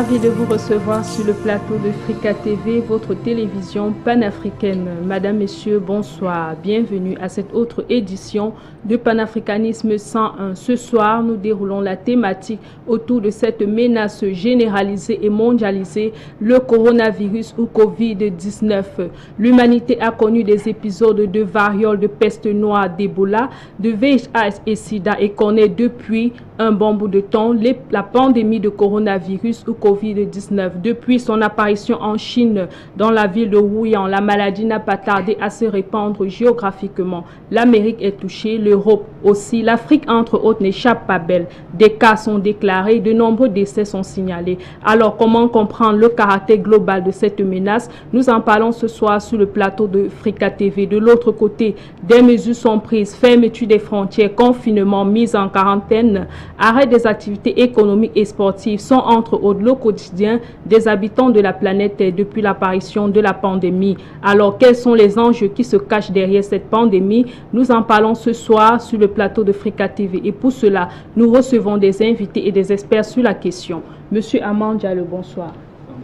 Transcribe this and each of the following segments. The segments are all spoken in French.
Ravi de vous recevoir sur le plateau de Africa TV, votre télévision panafricaine. Madame, Messieurs, bonsoir. Bienvenue à cette autre édition de Panafricanisme 101. Ce soir, nous déroulons la thématique autour de cette menace généralisée et mondialisée, le coronavirus ou Covid-19. L'humanité a connu des épisodes de variole, de peste noire, d'Ebola, de VIH et SIDA et connaît depuis un bon bout de temps la pandémie de coronavirus ou Covid-19. Depuis son apparition en Chine, dans la ville de Wuhan, la maladie n'a pas tardé à se répandre géographiquement. L'Amérique est touchée, l'Europe aussi. L'Afrique, entre autres, n'échappe pas belle. Des cas sont déclarés, de nombreux décès sont signalés. Alors, comment comprendre le caractère global de cette menace? Nous en parlons ce soir sur le plateau de Africa TV. De l'autre côté, des mesures sont prises, fermeture des frontières, confinement, mise en quarantaine, arrêt des activités économiques et sportives sont entre autres le quotidien des habitants de la planète depuis l'apparition de la pandémie. Alors, quels sont les enjeux qui se cachent derrière cette pandémie? Nous en parlons ce soir sur le plateau de Africa TV. Et pour cela, nous recevons des invités et des experts sur la question. Monsieur Amand Diallo, bonsoir.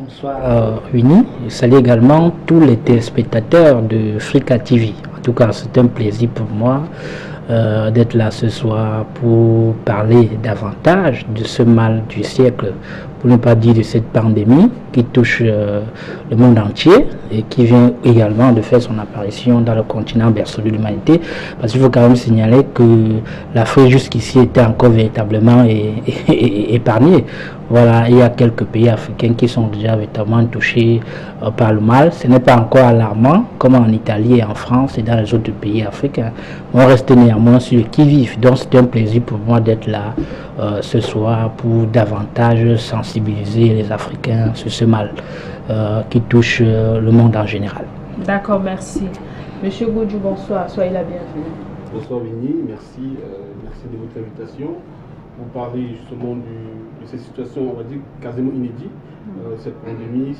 Bonsoir Winnie. Je salue également tous les téléspectateurs de Africa TV. En tout cas, c'est un plaisir pour moi d'être là ce soir pour parler davantage de ce mal du siècle, pour ne pas dire de cette pandémie qui touche le monde entier et qui vient également de faire son apparition dans le continent berceau de l'humanité. Parce qu'il faut quand même signaler que l'Afrique jusqu'ici était encore véritablement épargnée. Voilà, il y a quelques pays africains qui sont déjà véritablement touchés par le mal. Ce n'est pas encore alarmant comme en Italie et en France et dans les autres pays africains. On reste néanmoins sur le qui-vive. Donc c'est un plaisir pour moi d'être là ce soir pour davantage sensibiliser les Africains sur ce mal qui touche le monde en général. D'accord, merci. Monsieur Goudjou, bonsoir. Soyez la bienvenue. Bonsoir Vinny, merci, merci de votre invitation. Vous parlez justement de cette situation, on va dire, quasiment inédite. Cette pandémie,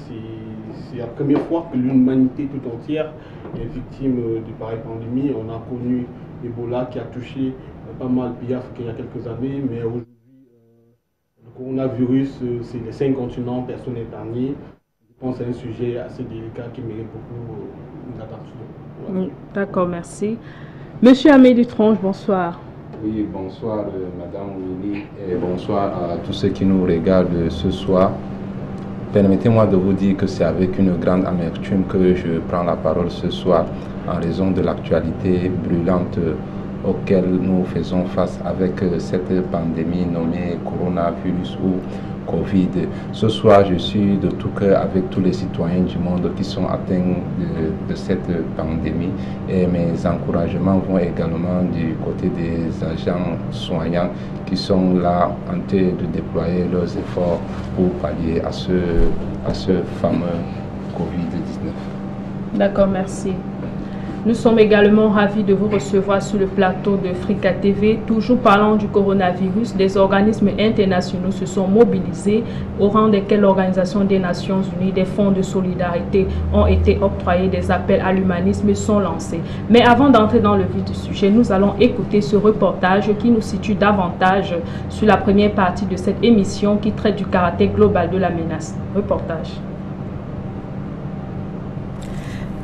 c'est la première fois que l'humanité tout entière est victime de pareille pandémie. On a connu Ebola qui a touché pas mal de pays africains il y a quelques années, mais aujourd'hui, le coronavirus, c'est les 5 continents, personne n'est épargné. Je pense que c'est un sujet assez délicat qui mérite beaucoup d'attention. Voilà. D'accord, merci. Monsieur Amélie Tronche, bonsoir. Oui, bonsoir Madame Winnie et bonsoir à tous ceux qui nous regardent ce soir. Permettez-moi de vous dire que c'est avec une grande amertume que je prends la parole ce soir en raison de l'actualité brûlante auquel nous faisons face avec cette pandémie nommée coronavirus ou Covid. Ce soir, je suis de tout cœur avec tous les citoyens du monde qui sont atteints de cette pandémie et mes encouragements vont également du côté des agents soignants qui sont là en train de déployer leurs efforts pour pallier à ce fameux Covid-19. D'accord, merci. Nous sommes également ravis de vous recevoir sur le plateau de Africa TV. Toujours parlant du coronavirus, des organismes internationaux se sont mobilisés, au rang desquels l'Organisation des Nations Unies, des fonds de solidarité ont été octroyés, des appels à l'humanisme sont lancés. Mais avant d'entrer dans le vif du sujet, nous allons écouter ce reportage qui nous situe davantage sur la première partie de cette émission qui traite du caractère global de la menace. Reportage.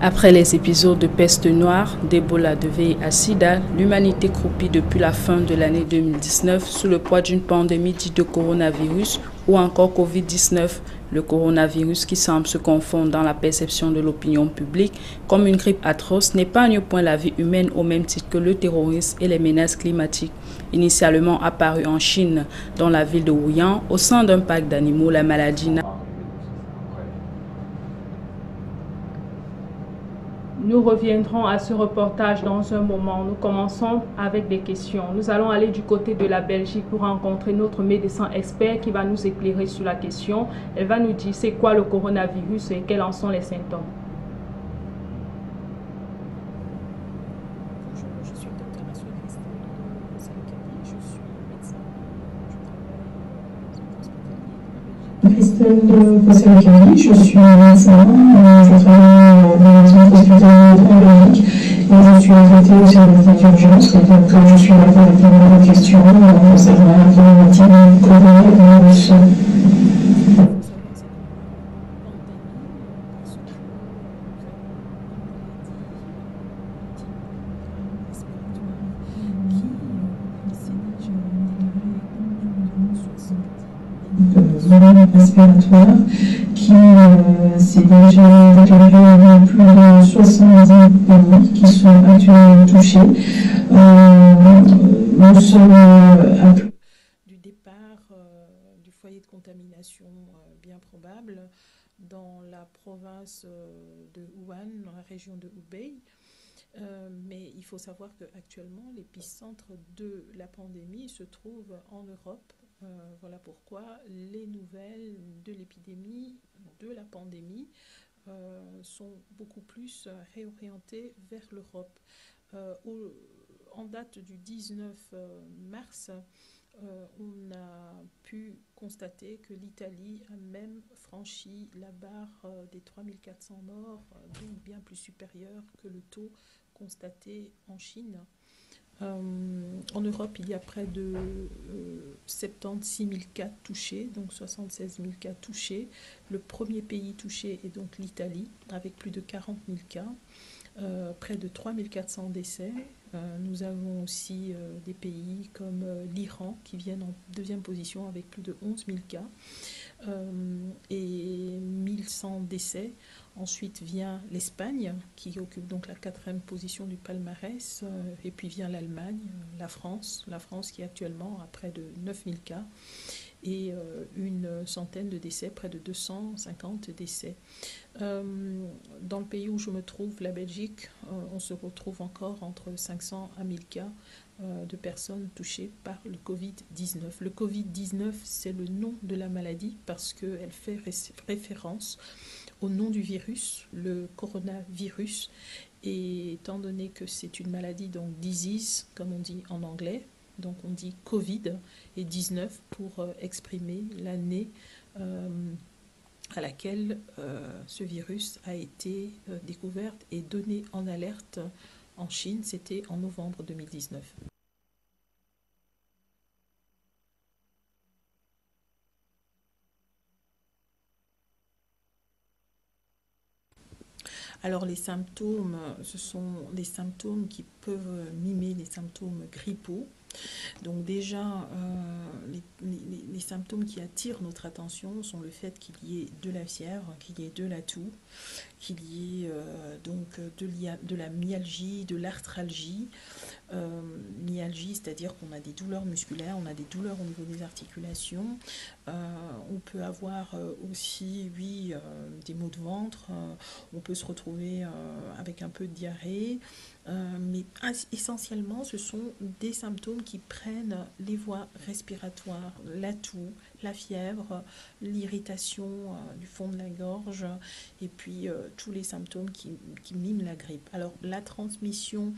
Après les épisodes de peste noire, d'Ebola, de VIH/SIDA, l'humanité croupit depuis la fin de l'année 2019 sous le poids d'une pandémie dite de coronavirus ou encore Covid-19. Le coronavirus qui semble se confondre dans la perception de l'opinion publique comme une grippe atroce n'épargne point la vie humaine au même titre que le terrorisme et les menaces climatiques. Initialement apparue en Chine, dans la ville de Wuhan, au sein d'un parc d'animaux, la maladie n'a... Nous reviendrons à ce reportage dans un moment. Nous commençons avec des questions. Nous allons aller du côté de la Belgique pour rencontrer notre médecin expert qui va nous éclairer sur la question. Elle va nous dire c'est quoi le coronavirus et quels en sont les symptômes. Bonjour, je suis docteur nationaliste de Saint-Cabi. Je suis médecin. Christelle Possel-Curie, je suis médecin, je travaille dans les centres hospitaliers en Belgique et je suis invitée au service d'urgence, donc je suis là pour répondre à vos questions concernant la problématique du coronavirus. virus respiratoire qui s'est déjà étendu dans plus de 70 pays qui sont actuellement touchés. Nous sommes à plus du départ du foyer de contamination bien probable dans la province de Wuhan, dans la région de Hubei. Mais il faut savoir qu'actuellement, l'épicentre de la pandémie se trouve en Europe. Voilà pourquoi les nouvelles de l'épidémie, de la pandémie, sont beaucoup plus réorientées vers l'Europe. En date du 19 mars, on a pu constater que l'Italie a même franchi la barre des 3400 morts, donc bien plus supérieure que le taux constaté en Chine. En Europe, il y a près de 76 000 cas touchés, donc 76 000 cas touchés. Le premier pays touché est donc l'Italie, avec plus de 40 000 cas, près de 3 400 décès. Nous avons aussi des pays comme l'Iran qui viennent en deuxième position avec plus de 11 000 cas et 1100 décès. Ensuite vient l'Espagne qui occupe donc la 4e position du palmarès et puis vient l'Allemagne, la France qui actuellement a près de 9 000 cas et une centaine de décès, près de 250 décès. Dans le pays où je me trouve, la Belgique, on se retrouve encore entre 500 à 1000 cas de personnes touchées par le Covid-19. Le Covid-19, c'est le nom de la maladie parce qu'elle fait référence au nom du virus, le coronavirus. Et étant donné que c'est une maladie, donc disease, comme on dit en anglais, donc on dit Covid et 19 pour exprimer l'année à laquelle ce virus a été découvert et donné en alerte en Chine, c'était en novembre 2019. Alors les symptômes, ce sont des symptômes qui peuvent mimer les symptômes grippaux. Donc déjà, les symptômes qui attirent notre attention sont le fait qu'il y ait de la fièvre, qu'il y ait de la toux, qu'il y ait donc de la myalgie, de l'arthralgie. Myalgie, c'est-à-dire qu'on a des douleurs musculaires, on a des douleurs au niveau des articulations. On peut avoir aussi, des maux de ventre. On peut se retrouver avec un peu de diarrhée. Mais essentiellement, ce sont des symptômes qui prennent les voies respiratoires, la toux, la fièvre, l'irritation du fond de la gorge et puis tous les symptômes qui miment la grippe. Alors la transmission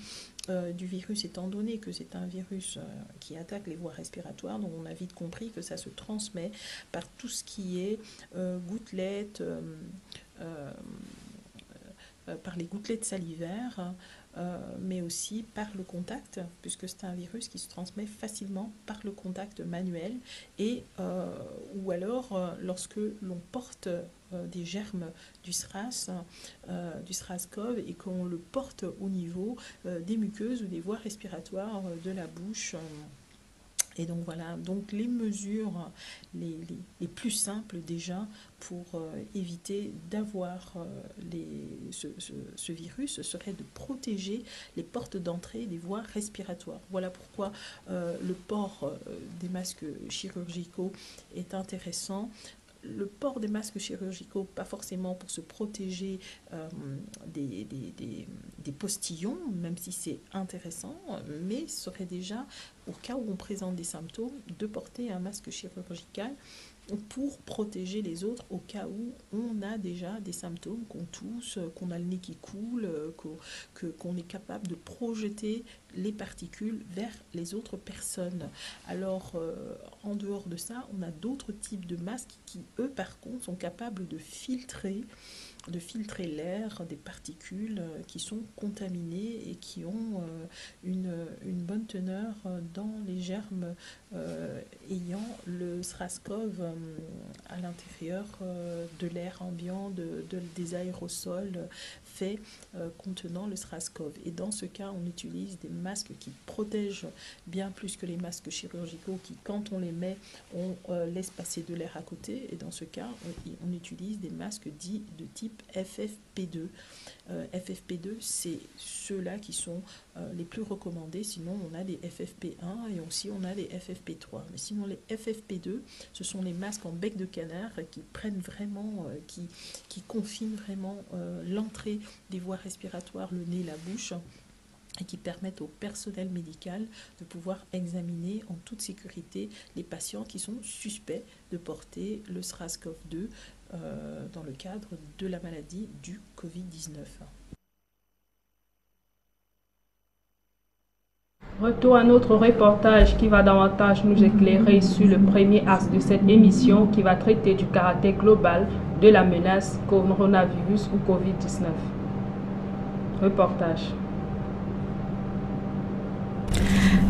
du virus, étant donné que c'est un virus qui attaque les voies respiratoires, donc on a vite compris que ça se transmet par tout ce qui est gouttelettes, par les gouttelettes salivaires, mais aussi par le contact, puisque c'est un virus qui se transmet facilement par le contact manuel et ou alors lorsque l'on porte des germes du SRAS, du SRAS-CoV et qu'on le porte au niveau des muqueuses ou des voies respiratoires de la bouche. Et donc voilà, donc les mesures les plus simples déjà pour éviter d'avoir ce virus serait de protéger les portes d'entrée des voies respiratoires. Voilà pourquoi le port des masques chirurgicaux est intéressant. Le port des masques chirurgicaux, pas forcément pour se protéger des postillons, même si c'est intéressant, mais serait déjà, au cas où on présente des symptômes, de porter un masque chirurgical pour protéger les autres au cas où on a déjà des symptômes, qu'on tousse, qu'on a le nez qui coule, qu'on est capable de projeter les particules vers les autres personnes. Alors, en dehors de ça, on a d'autres types de masques qui, eux, par contre, sont capables de filtrer l'air des particules qui sont contaminées et qui ont une bonne conteneurs dans les germes ayant le SRAS-CoV à l'intérieur de l'air ambiant, des aérosols faits contenant le SRAS-CoV. Et dans ce cas, on utilise des masques qui protègent bien plus que les masques chirurgicaux qui, quand on les met, on laisse passer de l'air à côté. Et dans ce cas, on utilise des masques dits de type FFP2. FFP2, c'est ceux-là qui sont les plus recommandés. Sinon, on a des FFP1 et aussi on a des FFP3. Mais sinon, les FFP2, ce sont les masques en bec de canard qui prennent vraiment, qui confinent vraiment l'entrée des voies respiratoires, le nez, la bouche, et qui permettent au personnel médical de pouvoir examiner en toute sécurité les patients qui sont suspects de porter le SRAS-CoV-2 dans le cadre de la maladie du Covid-19. Retour à notre reportage qui va davantage nous éclairer sur le premier axe de cette émission qui va traiter du caractère global de la menace coronavirus ou Covid-19. Reportage.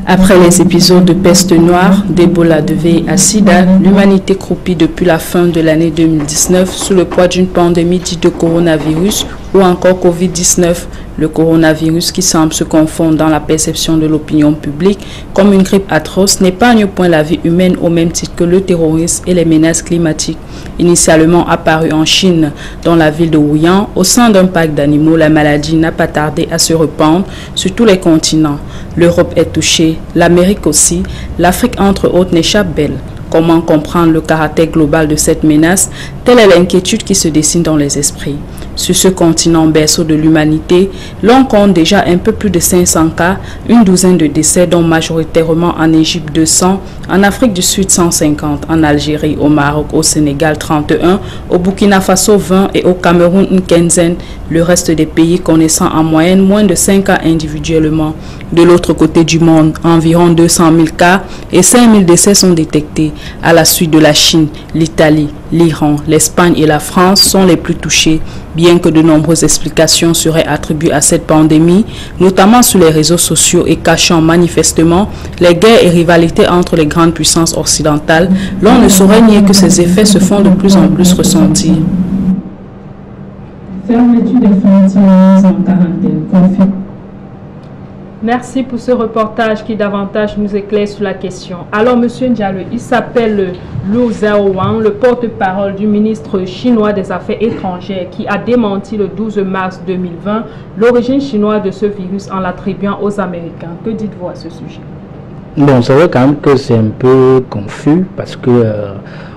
Après les épisodes de peste noire, d'Ebola, de VIH/SIDA, l'humanité croupit depuis la fin de l'année 2019 sous le poids d'une pandémie dite de coronavirus ou encore Covid-19, le coronavirus qui semble se confondre dans la perception de l'opinion publique comme une grippe atroce n'épargne au point la vie humaine au même titre que le terrorisme et les menaces climatiques. Initialement apparue en Chine, dans la ville de Wuhan, au sein d'un parc d'animaux, la maladie n'a pas tardé à se répandre sur tous les continents. L'Europe est touchée, l'Amérique aussi, l'Afrique entre autres n'échappe belle. Comment comprendre le caractère global de cette menace? Telle est l'inquiétude qui se dessine dans les esprits. Sur ce continent berceau de l'humanité, l'on compte déjà un peu plus de 500 cas, une douzaine de décès dont majoritairement en Égypte 200, en Afrique du Sud 150, en Algérie, au Maroc, au Sénégal 31, au Burkina Faso 20 et au Cameroun une quinzaine. Le reste des pays connaissant en moyenne moins de 5 cas individuellement. De l'autre côté du monde, environ 200 000 cas et 5 000 décès sont détectés. À la suite de la Chine, l'Italie, l'Iran, l'Espagne et la France sont les plus touchés. Bien que de nombreuses explications seraient attribuées à cette pandémie, notamment sur les réseaux sociaux et cachant manifestement les guerres et rivalités entre les grandes puissances occidentales, l'on ne saurait nier que ces effets se font de plus en plus ressentir. Fermeture des frontières en quarantaine, conflit. Merci pour ce reportage qui davantage nous éclaire sur la question. Alors, Monsieur Ndiaye, il s'appelle Liu Zhaowan, le porte-parole du ministre chinois des Affaires étrangères, qui a démenti le 12 mars 2020 l'origine chinoise de ce virus en l'attribuant aux Américains. Que dites-vous à ce sujet? Bon, c'est vrai quand même que c'est un peu confus parce que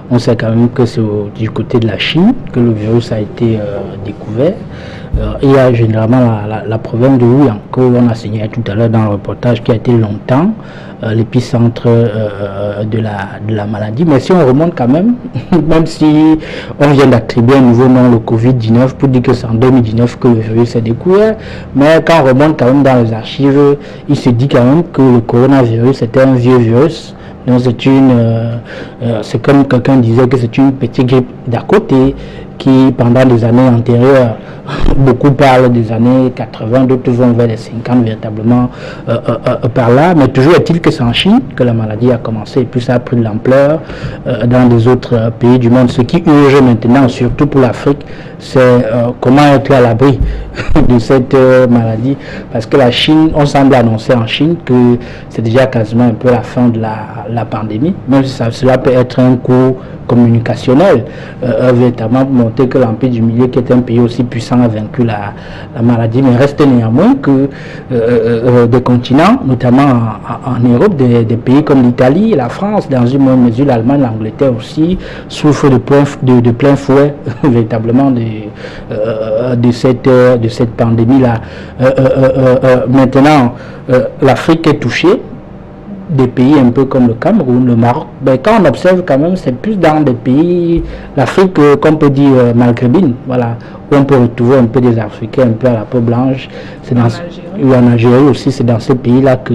on sait quand même que c'est du côté de la Chine que le virus a été découvert. Il y a généralement la province de Wuhan que l'on a signalé tout à l'heure dans le reportage qui a été longtemps l'épicentre de la maladie. Mais si on remonte quand même, même si on vient d'attribuer un nouveau nom, le Covid-19, pour dire que c'est en 2019 que le virus est découvert, mais quand on remonte quand même dans les archives, il se dit quand même que le coronavirus était un vieux virus. Donc c'est comme quelqu'un disait que c'est une petite grippe d'à côté qui pendant des années antérieures, beaucoup parlent des années 80, d'autres vont vers les 50 véritablement par là, mais toujours est-il que c'est en Chine que la maladie a commencé et puis ça a pris de l'ampleur dans les autres pays du monde. Ce qui urge maintenant, surtout pour l'Afrique, c'est comment être à l'abri de cette maladie, parce que la Chine, on semble annoncer en Chine que c'est déjà quasiment un peu la fin de la pandémie, même si cela peut être un coup communicationnel, véritablement pour montrer que l'Empire du Milieu, qui est un pays aussi puissant, a vaincu la maladie, mais reste néanmoins que des continents, notamment en Europe, des pays comme l'Italie, la France, dans une moindre mesure l'Allemagne, l'Angleterre aussi, souffrent de plein fouet véritablement de cette pandémie-là. Maintenant, l'Afrique est touchée. Des pays un peu comme le Cameroun, le Maroc, ben, quand on observe quand même, c'est plus dans des pays, l'Afrique, qu'on peut dire maghrébine, voilà, où on peut retrouver un peu des Africains un peu à la peau blanche. C'est dans en Algérie aussi, c'est dans ces pays-là que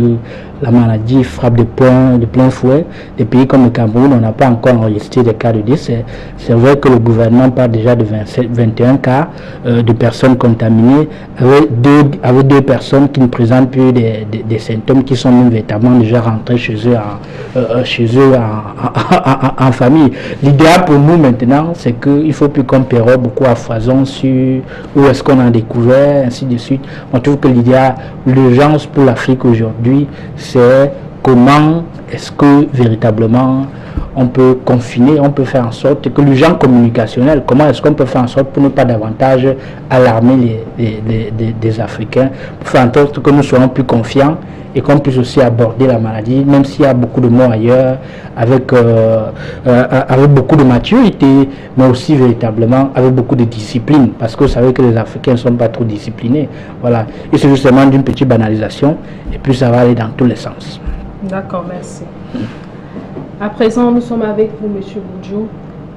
la maladie frappe de plein fouet. Des pays comme le Cameroun, on n'a pas encore enregistré des cas de décès. C'est vrai que le gouvernement parle déjà de 21 cas de personnes contaminées, avec deux personnes qui ne présentent plus des symptômes, qui sont même véritablement déjà rentrés chez eux en famille. L'idéal pour nous maintenant, c'est qu'il ne faut plus qu'on pérore beaucoup à foison sur où est-ce qu'on a découvert, ainsi de suite. On trouve que l'idéal, l'urgence pour l'Afrique aujourd'hui, c'est comment est-ce que véritablement on peut confiner, on peut faire en sorte que l'urgence communicationnelle, comment est-ce qu'on peut faire en sorte pour ne pas davantage alarmer les Africains, pour faire en sorte que nous soyons plus confiants et qu'on puisse aussi aborder la maladie, même s'il y a beaucoup de morts ailleurs, avec beaucoup de maturité, mais aussi véritablement avec beaucoup de discipline, parce que vous savez que les Africains ne sont pas trop disciplinés. Voilà. Et c'est justement d'une petite banalisation, et puis ça va aller dans tous les sens. D'accord, merci. À présent, nous sommes avec vous, M. Boudjou.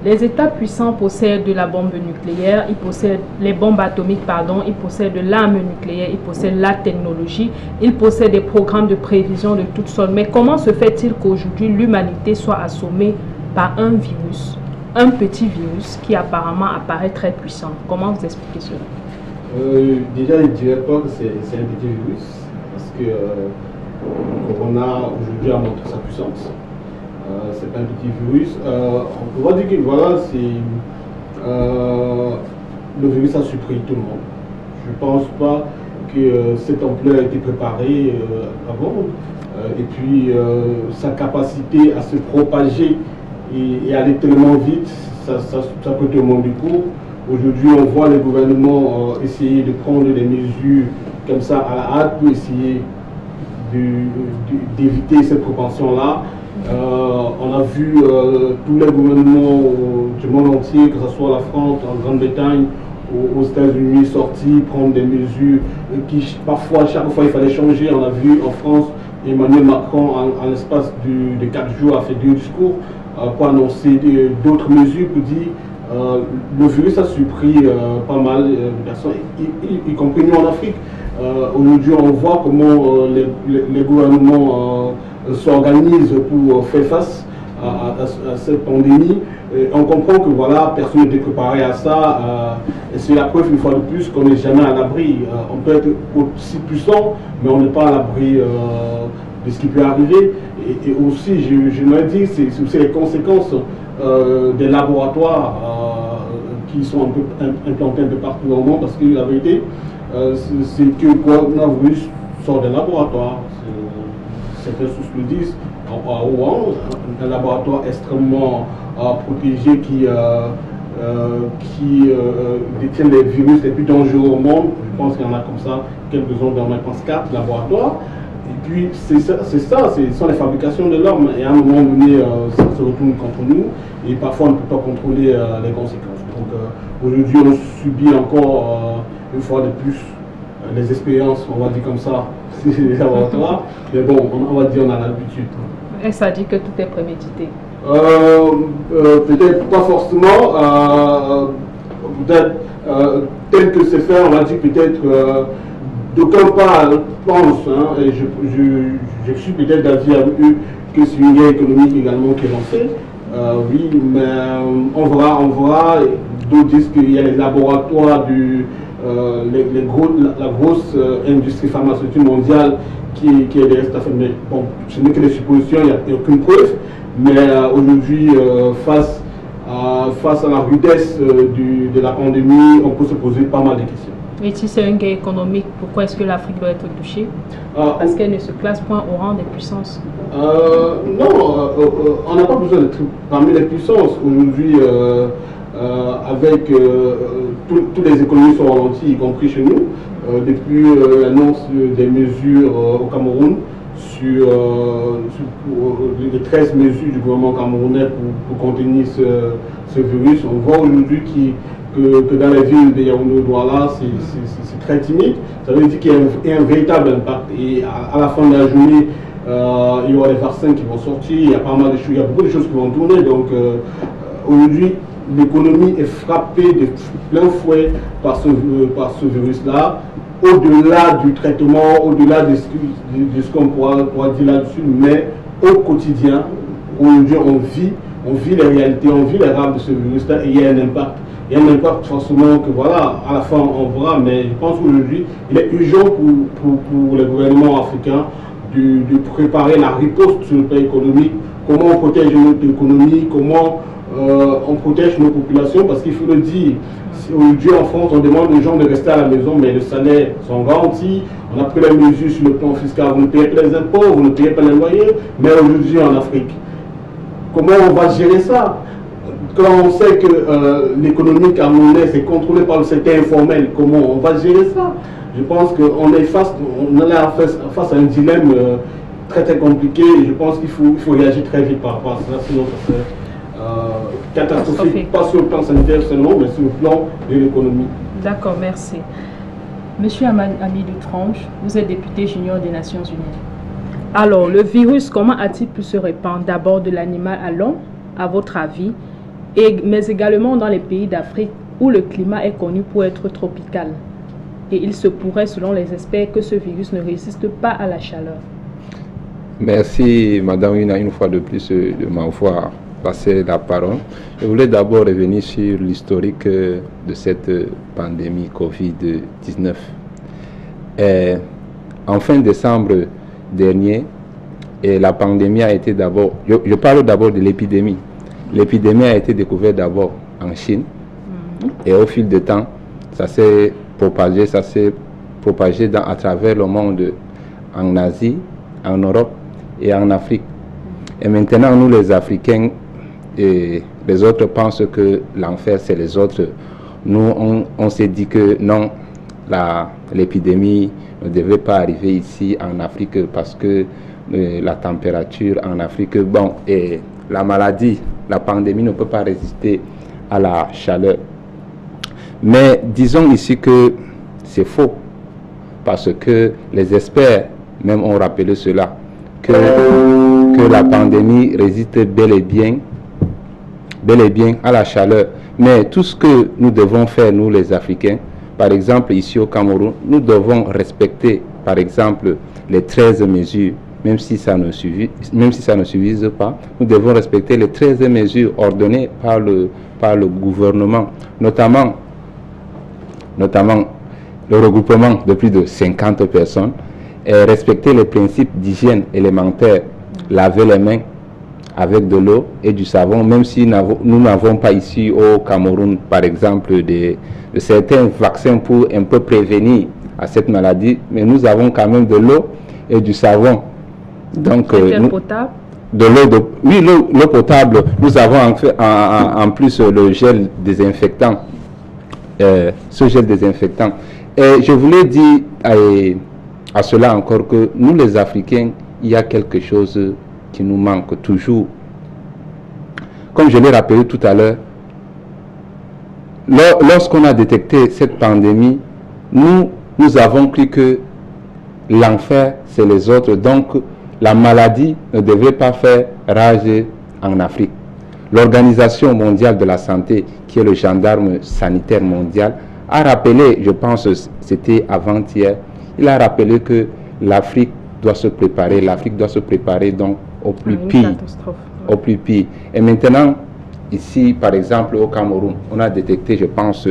Les États puissants possèdent de la bombe nucléaire, ils possèdent les bombes atomiques, ils possèdent l'arme nucléaire, ils possèdent la technologie, ils possèdent des programmes de prévision de toutes sortes. Mais comment se fait-il qu'aujourd'hui l'humanité soit assommée par un virus, un petit virus qui apparemment apparaît très puissant? Comment vous expliquez cela? Déjà, je ne dirais pas que c'est un petit virus, parce que le corona aujourd'hui a montré sa puissance. C'est pas un petit virus. On va dire que voilà, le virus a surpris tout le monde. Je ne pense pas que cette ampleur a été préparée avant. Et puis sa capacité à se propager et aller tellement vite, ça peut tout le monde du coup. Aujourd'hui, on voit les gouvernements essayer de prendre des mesures comme ça à la hâte pour essayer d'éviter cette propension-là. On a vu tous les gouvernements du monde entier, que ce soit la France, en Grande-Bretagne, aux États-Unis, sortir, prendre des mesures qui parfois, chaque fois il fallait changer. On a vu en France, Emmanuel Macron, en l'espace de 4 jours, a fait 2 discours pour annoncer d'autres mesures, pour dire le virus a surpris pas mal de personnes, y compris nous en Afrique. Aujourd'hui, on voit comment les gouvernements s'organisent pour faire face à cette pandémie. On comprend que voilà, personne n'était préparé à ça. Et c'est la preuve une fois de plus qu'on n'est jamais à l'abri. On peut être aussi puissant, mais on n'est pas à l'abri de ce qui peut arriver. Et aussi, je me dis, c'est aussi les conséquences des laboratoires qui sont un peu implantés un peu partout dans le monde, parce que la vérité, c'est que le coronavirus sort des laboratoires. Certaines sources le disent, à Wuhan, un laboratoire extrêmement protégé qui détient les virus les plus dangereux au monde. Je pense qu'il y en a comme ça quelques-uns, dans je pense 4 laboratoires. Et puis c'est ça, ce sont les fabrications de l'homme. Et à un moment donné, ça se retourne contre nous et parfois on ne peut pas contrôler les conséquences. Donc aujourd'hui, on subit encore une fois de plus les expériences, on va dire comme ça, les laboratoires. Mais bon, on va dire on a l'habitude. Et ça dit que tout est prémédité? Peut-être pas forcément. Peut-être tel que c'est fait, on va dire peut-être d'aucuns pas pensent, hein, et je suis peut-être d'avis avec eux que c'est une guerre économique également qui est lancée. Oui, mais on verra. D'autres disent qu'il y a les laboratoires la grosse industrie pharmaceutique mondiale qui est derrière cette affaire. Mais bon, ce n'est que des suppositions, il n'y a aucune preuve. Mais aujourd'hui, face à la rudesse de la pandémie, on peut se poser pas mal de questions. Et si c'est une guerre économique, pourquoi est-ce que l'Afrique doit être touchée? Parce qu'elle ne se classe point au rang des puissances. Non, on n'a pas besoin d'être parmi les puissances. Aujourd'hui, avec toutes les économies sont ralenties, y compris chez nous, depuis l'annonce des mesures au Cameroun sur les 13 mesures du gouvernement camerounais pour contenir ce virus. On voit aujourd'hui que dans les villes de Yaoundé, Douala, c'est très timide. Ça veut dire qu'il y a un véritable impact. Et à la fin de la journée, il y aura des vaccins qui vont sortir, il y a pas mal de choses, il y a beaucoup de choses qui vont tourner. Donc aujourd'hui, l'économie est frappée de plein fouet par ce virus-là, au-delà du traitement, au-delà de ce qu'on pourra dire là-dessus, mais au quotidien, aujourd'hui on vit les réalités, on vit les rames de ce virus-là et il y a un impact. Il y a un impact forcément que voilà, à la fin on verra, mais je pense qu'aujourd'hui il est urgent pour les gouvernements africains de préparer la riposte sur le plan économique, comment on protège notre économie, comment on protège nos populations, parce qu'il faut le dire, aujourd'hui en France on demande aux gens de rester à la maison, mais les salaires sont garantis, on a pris les mesures sur le plan fiscal, vous ne payez pas les impôts, vous ne payez pas les loyers, mais aujourd'hui en Afrique, comment on va gérer ça? Quand on sait que l'économie camerounaise est contrôlée par le secteur informel, comment on va gérer ça? Je pense qu'on est face à un dilemme très très compliqué et je pense qu'il faut réagir très vite par rapport à ça, sinon ça serait catastrophique, pas sur le plan sanitaire seulement, mais sur le plan de l'économie. D'accord, merci. Monsieur Amidou Tranche, vous êtes député junior des Nations Unies. Alors, le virus, comment a-t-il pu se répandre d'abord de l'animal à l'homme, à votre avis, mais également dans les pays d'Afrique où le climat est connu pour être tropical? Et il se pourrait, selon les experts, que ce virus ne résiste pas à la chaleur. Merci, Madame Wina, une fois de plus de m'avoir passé la parole. Je voulais d'abord revenir sur l'historique de cette pandémie Covid-19. En fin décembre dernier, la pandémie a été d'abord... Je parle d'abord de l'épidémie. L'épidémie a été découverte d'abord en Chine. Et au fil du temps, ça s'est propagé à travers le monde, en Asie, en Europe et en Afrique. Et maintenant, nous les Africains, et les autres pensent que l'enfer c'est les autres. Nous, on s'est dit que non, l'épidémie ne devait pas arriver ici en Afrique parce que la température en Afrique, bon, et la maladie, la pandémie ne peut pas résister à la chaleur. Mais disons ici que c'est faux, parce que les experts même ont rappelé cela, que la pandémie résiste bel et bien à la chaleur. Mais tout ce que nous devons faire, nous les Africains, par exemple ici au Cameroun, nous devons respecter par exemple les 13 mesures, même si ça ne suffise pas, nous devons respecter les 13 mesures ordonnées par le gouvernement, notamment le regroupement de plus de 50 personnes, et respecter les principes d'hygiène élémentaire, laver les mains avec de l'eau et du savon, même si nous n'avons pas ici au Cameroun, par exemple, de certains vaccins pour un peu prévenir à cette maladie, mais nous avons quand même de l'eau et du savon. Donc, potable? De l'eau, oui, l'eau potable. Nous avons en plus le gel désinfectant. Ce gel désinfectant. Et je voulais dire à cela encore que nous les Africains, il y a quelque chose qui nous manque toujours. Comme je l'ai rappelé tout à l'heure, lorsqu'on a détecté cette pandémie, nous avons cru que l'enfer c'est les autres, donc la maladie ne devait pas faire rage en Afrique. L'Organisation mondiale de la santé, qui est le gendarme sanitaire mondial, a rappelé, je pense c'était avant-hier, il a rappelé que l'Afrique doit se préparer donc au plus pire. Au plus pire. Et maintenant, ici par exemple au Cameroun, on a détecté, je pense,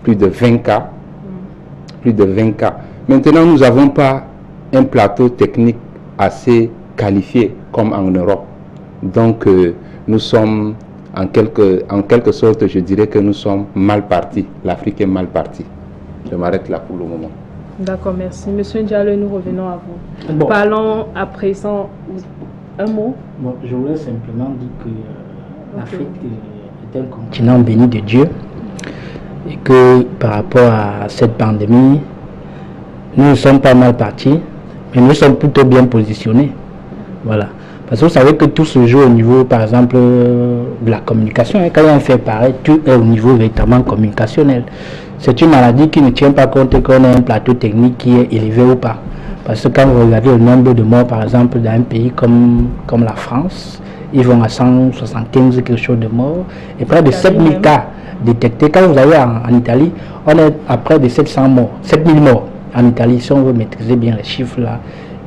plus de 20 cas. Plus de 20 cas. Maintenant, nous n'avons pas un plateau technique assez qualifié comme en Europe. Donc, nous sommes en quelque sorte, je dirais que nous sommes mal partis. L'Afrique est mal partie. Je m'arrête là pour le moment. D'accord, merci. Monsieur Ndiaye, nous revenons à vous. Bon. Parlons à présent un mot. Bon, je voulais simplement dire que l'Afrique est un continent béni de Dieu et que par rapport à cette pandémie, nous ne sommes pas mal partis, mais nous sommes plutôt bien positionnés. Voilà. Parce que vous savez que tout se joue au niveau, par exemple, de la communication. Et quand on fait pareil, tout est au niveau véritablement communicationnel. C'est une maladie qui ne tient pas compte qu'on ait un plateau technique qui est élevé ou pas. Parce que quand vous regardez le nombre de morts, par exemple, dans un pays comme la France, ils vont à 175 quelque chose de morts, et près de 7000 cas détectés. Quand vous allez en Italie, on est à près de 700 morts, 7000 morts en Italie, si on veut maîtriser bien les chiffres là,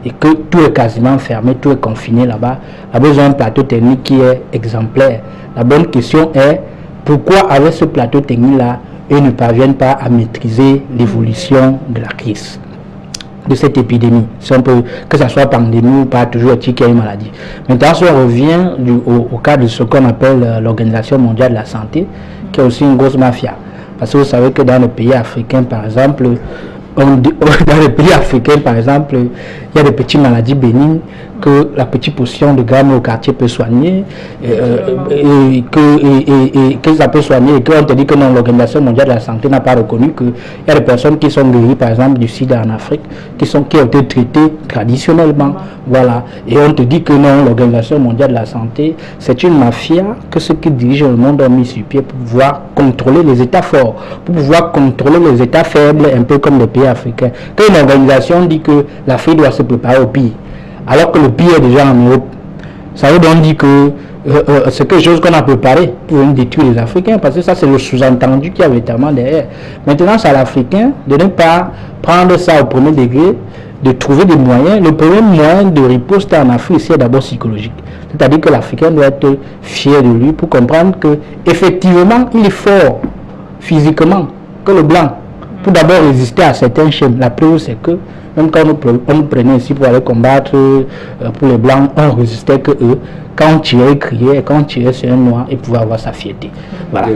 et que tout est quasiment fermé, tout est confiné là-bas. On a besoin d'un plateau technique qui est exemplaire. La bonne question est, pourquoi avec ce plateau technique là, ils ne parviennent pas à maîtriser l'évolution de la crise, de cette épidémie, si on peut, que ce soit pandémie ou pas, toujours qu'il y a une maladie. Maintenant, si on revient au cas de ce qu'on appelle l'Organisation mondiale de la santé, qui est aussi une grosse mafia. Parce que vous savez que dans les pays africains, par exemple, dans les pays africains, par exemple, il y a des petites maladies bénignes que la petite potion de gramme au quartier peut soigner, et que ça peut soigner, et qu'on te dit que non, l'Organisation mondiale de la santé n'a pas reconnu qu'il y a des personnes qui sont guéries, par exemple, du sida en Afrique, qui ont été traitées traditionnellement. Voilà. Et on te dit que non, l'Organisation mondiale de la santé, c'est une mafia que ceux qui dirigent le monde ont mis sur pied pour pouvoir contrôler les États forts, pour pouvoir contrôler les États faibles, un peu comme les pays africains. Quand une organisation dit que l'Afrique doit se préparer au pire, alors que le pire est déjà en Europe, ça veut donc dire que c'est quelque chose qu'on a préparé pour détruire les Africains, parce que ça c'est le sous-entendu qu'il y a véritablement derrière. Maintenant c'est à l'Africain de ne pas prendre ça au premier degré, de trouver des moyens. Le premier moyen de riposte en Afrique, c'est d'abord psychologique. C'est-à-dire que l'Africain doit être fier de lui pour comprendre que effectivement il est fort physiquement que le blanc, pour d'abord résister à certains schèmes. La preuve c'est que même quand on nous prenait ici pour aller combattre pour les blancs, on résistait que eux. Quand on tirait, criait, quand on tirait sur un noir, il pouvait avoir sa fierté. Voilà.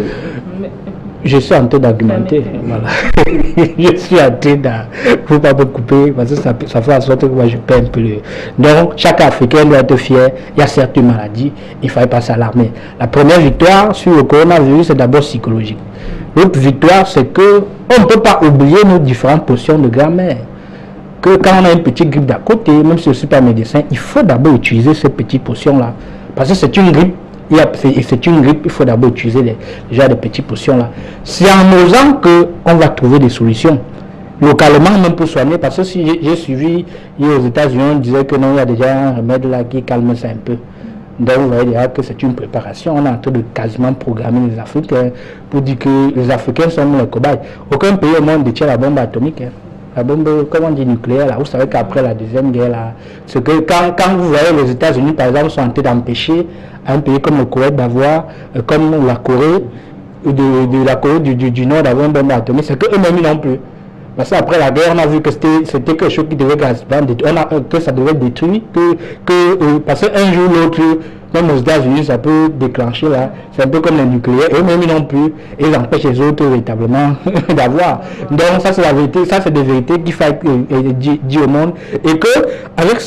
Je suis en train d'argumenter. Voilà. Je suis en train de... Il ne faut pas me couper, parce que ça fait en sorte que moi je perds un peu le... Donc, chaque Africain doit être fier. Il y a certaines maladies, il ne fallait pas s'alarmer. La première victoire sur le coronavirus, c'est d'abord psychologique. L'autre victoire, c'est que on ne peut pas oublier nos différentes potions de grammaire. Que quand on a une petite grippe d'à côté, même si je ne suis pas médecin, il faut d'abord utiliser ces petites potions-là. Parce que c'est une grippe, il faut d'abord utiliser déjà des petites potions-là. C'est en osant qu'on va trouver des solutions. Localement, même pour soigner, parce que si j'ai suivi, aux États-Unis, on disait que non, il y a déjà un remède là qui calme ça un peu. Donc vous voyez déjà que c'est une préparation. On est en train de quasiment programmer les Africains pour dire que les Africains sont les cobayes. Aucun pays au monde ne détient la bombe atomique. La bombe, comment on dit, nucléaire, là, vous savez qu'après la deuxième guerre, là, c'est que quand vous voyez les États-Unis, par exemple, sont en train d'empêcher un pays comme le Koweït d'avoir, comme la Corée, de la Corée du Nord d'avoir une bombe atomique, c'est qu'eux-mêmes non plus. Parce qu'après la guerre, on a vu que c'était quelque chose qui devait que ça devait être détruit, parce qu'un jour ou l'autre, même aux États-Unis, ça peut déclencher là. C'est un peu comme les nucléaires. Eux-mêmes non plus. Et ils empêchent les autres véritablement d'avoir. Donc ça c'est la vérité. Ça c'est des vérités qu'il faut dire au monde. Et que avec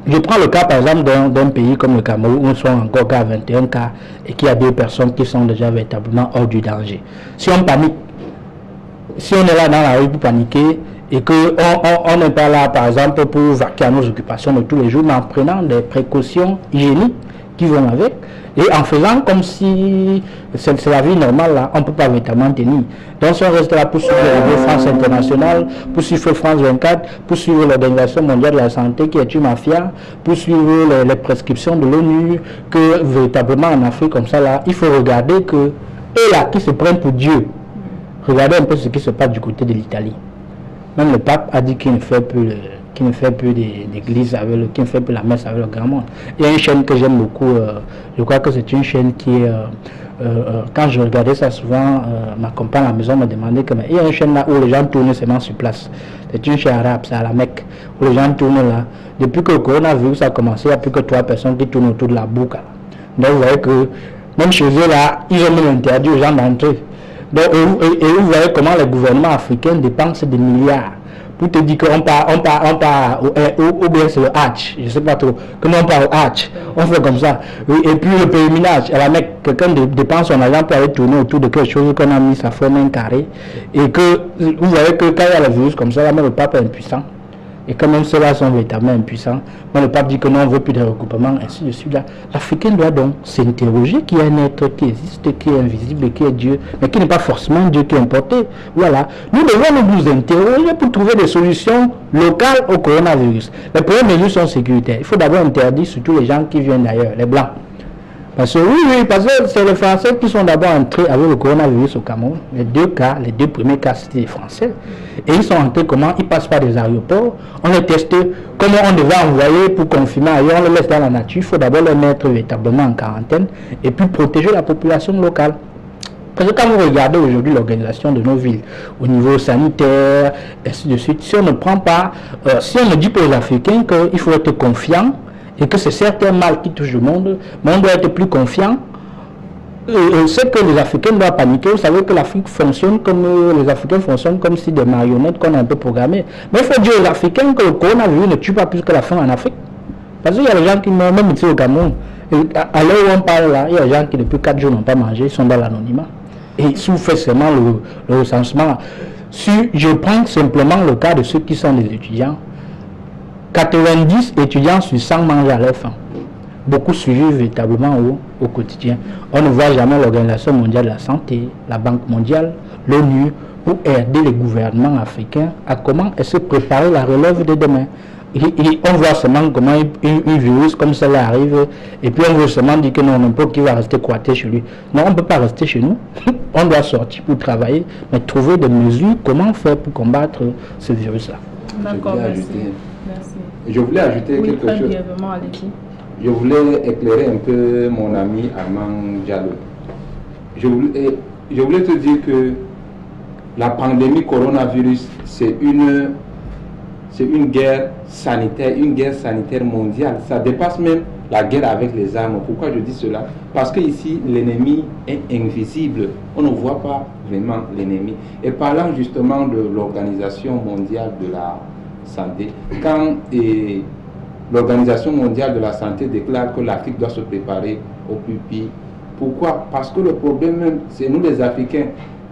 je prends le cas par exemple d'un pays comme le Cameroun où on sont encore qu'à 21 cas et qu'il y a 2 personnes qui sont déjà véritablement hors du danger. Si on panique, si on est là dans la rue pour paniquer et qu'on n'est pas là par exemple pour vaquer à nos occupations de tous les jours, mais en prenant des précautions hygiéniques qui vont avec et en faisant comme si c'est la vie normale là, on ne peut pas véritablement tenir. Donc si on reste là pour suivre Radio France Internationale, pour suivre France 24, pour suivre l'Organisation mondiale de la santé qui est une mafia, pour suivre les prescriptions de l'ONU, que véritablement en Afrique comme ça là, il faut regarder que eux là qui se prennent pour Dieu. Regardez un peu ce qui se passe du côté de l'Italie. Même le pape a dit qu'il ne fait plus d'église avec qui ne fait plus la messe avec le grand monde. Il y a une chaîne que j'aime beaucoup, je crois que c'est une chaîne qui est, quand je regardais ça souvent, ma compagne à la maison me demandait que, mais il y a une chaîne là où les gens tournent seulement sur place. C'est une chaîne arabe, c'est à la Mecque, où les gens tournent là. Depuis que le coronavirus a commencé, il n'y a plus que 3 personnes qui tournent autour de la boucle. Donc vous voyez que, même chez eux là, ils ont même interdit aux gens d'entrer. Donc, et vous voyez comment les gouvernements africains dépensent des milliards pour te dire qu'on part ou bien c'est le hatch, je ne sais pas trop, comment on part au hatch, on fait comme ça. Et puis le pèlerinage, à la Mecque, quelqu'un dépense son argent pour aller tourner autour de quelque chose qu'on a mis sa forme un carré, et que vous voyez que quand il y a le virus comme ça, même le pape est impuissant. et quand même ceux-là sont véritablement impuissants. Moi, le pape dit que non, on ne veut plus de regroupement, ainsi de suite. L'Africain doit donc s'interroger qu'il y a un être qui existe, qui est invisible, qui est Dieu, mais qui n'est pas forcément Dieu qui est importé. Voilà. Nous devons nous interroger pour trouver des solutions locales au coronavirus. Les premières mesures sont sécuritaires. Il faut d'abord interdire surtout les gens qui viennent d'ailleurs, les Blancs. Parce que oui, parce que c'est les Français qui sont d'abord entrés avec le coronavirus au Cameroun. Les deux premiers cas, c'était les Français. Et ils sont entrés comment? Ils passent par des aéroports. On les teste comment on devait envoyer pour confiner ailleurs. On les laisse dans la nature. Il faut d'abord les mettre véritablement en quarantaine et puis protéger la population locale. Parce que quand vous regardez aujourd'hui l'organisation de nos villes, au niveau sanitaire, ainsi de suite, si on ne prend pas, si on ne dit pas aux Africains qu'il faut être confiant, et que c'est certes un mal qui touche le monde, mais on doit être plus confiant. C'est que les Africains doivent paniquer. Vous savez que l'Afrique fonctionne comme les Africains fonctionnent comme si des marionnettes qu'on a un peu programmées. Mais il faut dire aux Africains que le coronavirus ne tue pas plus que la faim en Afrique. Parce qu'il y a des gens qui meurent, même ici au Cameroun. À l'heure où on parle là, il y a des gens qui depuis 4 jours n'ont pas mangé, ils sont dans l'anonymat. Et si vous faites seulement le recensement, si je prends simplement le cas de ceux qui sont des étudiants, 90 étudiants sur 100 mangent à leur faim. Beaucoup suivent véritablement au quotidien. On ne voit jamais l'Organisation mondiale de la santé, la Banque mondiale, l'ONU, pour aider les gouvernements africains à comment se préparer la relève de demain. Et on voit seulement comment un virus comme cela arrive, et puis on veut seulement dire que non, on peut qu'il va rester coité chez lui. Non, on ne peut pas rester chez nous. On doit sortir pour travailler, mais trouver des mesures, comment faire pour combattre ce virus-là. D'accord, merci. Je voulais ajouter quelque chose. Je voulais éclairer un peu mon ami Armand Diallo. Je voulais te dire que la pandémie coronavirus, c'est une guerre sanitaire mondiale. Ça dépasse même la guerre avec les armes. Pourquoi je dis cela? Parce que ici, l'ennemi est invisible. On ne voit pas vraiment l'ennemi. Et parlant justement de l'Organisation mondiale de la santé, quand l'Organisation mondiale de la santé déclare que l'Afrique doit se préparer au plus pire, pourquoi? Parce que le problème même, c'est nous les Africains.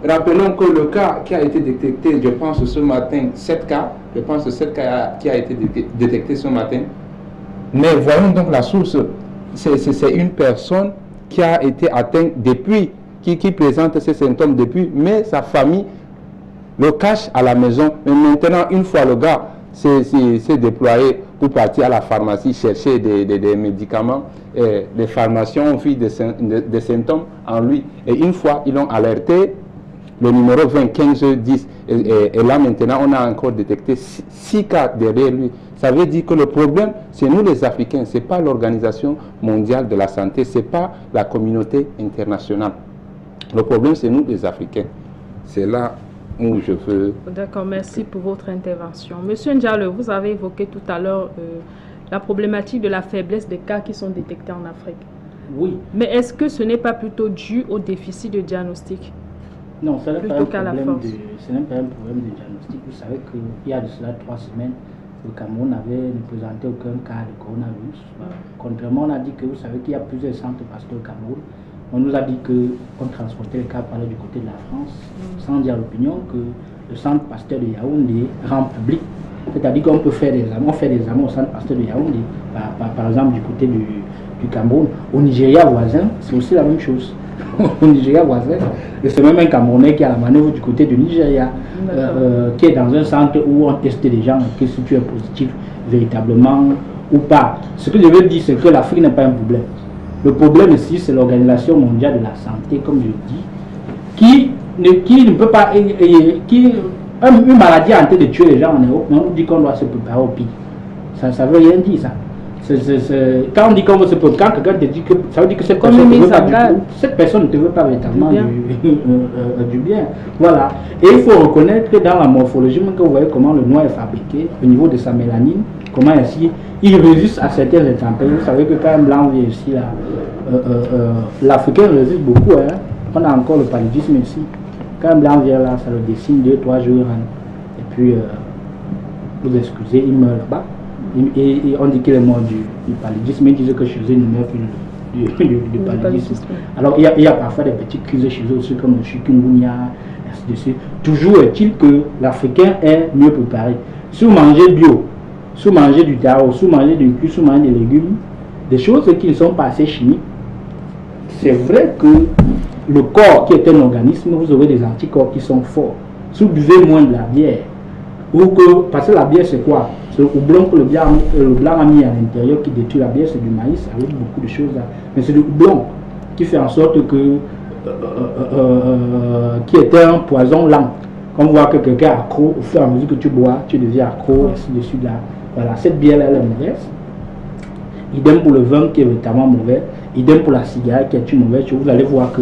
Rappelons que le cas qui a été détecté, je pense ce matin, 7 cas qui a été détecté ce matin. Mais voyons donc la source. C'est une personne qui a été atteinte depuis, qui présente ces symptômes depuis, mais sa famille le cache à la maison. Mais maintenant, une fois le gars s'est déployé pour partir à la pharmacie chercher des médicaments, et les pharmaciens ont vu des symptômes en lui. Et une fois, ils l'ont alerté, le numéro 201510, et là maintenant, on a encore détecté 6 cas derrière lui. Ça veut dire que le problème, c'est nous les Africains, ce n'est pas l'Organisation mondiale de la santé, ce n'est pas la communauté internationale. Le problème, c'est nous les Africains. C'est là où je veux... D'accord, merci pour votre intervention. Monsieur Ndiaye, vous avez évoqué tout à l'heure la problématique de la faiblesse des cas qui sont détectés en Afrique. Oui. Mais est-ce que ce n'est pas plutôt dû au déficit de diagnostic? Non, ce n'est pas un problème de diagnostic. Vous savez qu'il y a de cela 3 semaines, le Cameroun n'avait présenté aucun cas de coronavirus. Contrairement, on a dit que vous savez qu'il y a plusieurs centres Pasteur au Cameroun. On nous a dit qu'on transportait les cas par là du côté de la France, sans dire l'opinion que le centre Pasteur de Yaoundé rend public. C'est-à-dire qu'on peut faire des examens, on fait des examens au centre Pasteur de Yaoundé, par exemple du côté du Cameroun. Au Nigeria voisin, c'est aussi la même chose. Au Nigeria voisin, et c'est même un Camerounais qui a la manœuvre du côté du Nigeria, qui est dans un centre où on teste les gens, que si tu es positif véritablement ou pas. Ce que je veux dire, c'est que l'Afrique n'est pas un problème. Le problème ici, c'est l'Organisation mondiale de la santé, comme je dis, qui ne peut pas... une maladie en train de tuer les gens en Europe, mais on nous dit qu'on doit se préparer au pire. Ça ne veut rien dire, ça. Quand on dit qu'on veut se préparer, quand quelqu'un te dit que... Ça veut dire que cette personne ne veut pas du tout. Cette personne ne te veut pas véritablement du bien. Voilà. Et il faut reconnaître que dans la morphologie, que vous voyez comment le noir est fabriqué, au niveau de sa mélanine, comment ainsi il résiste à certaines intempéries. Vous savez que quand un blanc vient ici, l'Africain résiste beaucoup. Hein. On a encore le paludisme ici. Quand un blanc vient là, ça le dessine 2-3 jours. Hein. Et puis, vous excusez, il meurt là-bas. Et on dit qu'il est mort du paludisme. Ils disent que chez eux, il ne meurt plus du paludisme. Alors, il y a parfois des petites crises chez eux aussi, comme le chikungunya, ainsi de suite. Toujours est-il que l'Africain est mieux préparé. Si vous mangez bio, sous-manger du taro, sous-manger du cul, sous-manger des légumes, des choses qui ne sont pas assez chimiques. C'est vrai que le corps qui est un organisme, vous aurez des anticorps qui sont forts. Si vous buvez moins de la bière, ou que, parce que la bière c'est quoi? C'est le houblon que le blanc a mis à l'intérieur qui détruit la bière, c'est du maïs avec beaucoup de choses là. Mais c'est le houblon qui fait en sorte que, qui est un poison lent. Quand on voit que quelqu'un est accro, au fur et à mesure que tu bois, tu deviens accro, ainsi de suite là. Voilà, cette bière-là, elle est mauvaise. Idem pour le vin qui est véritablement mauvais. Idem pour la cigarette qui est une mauvaise chose. Vous allez voir que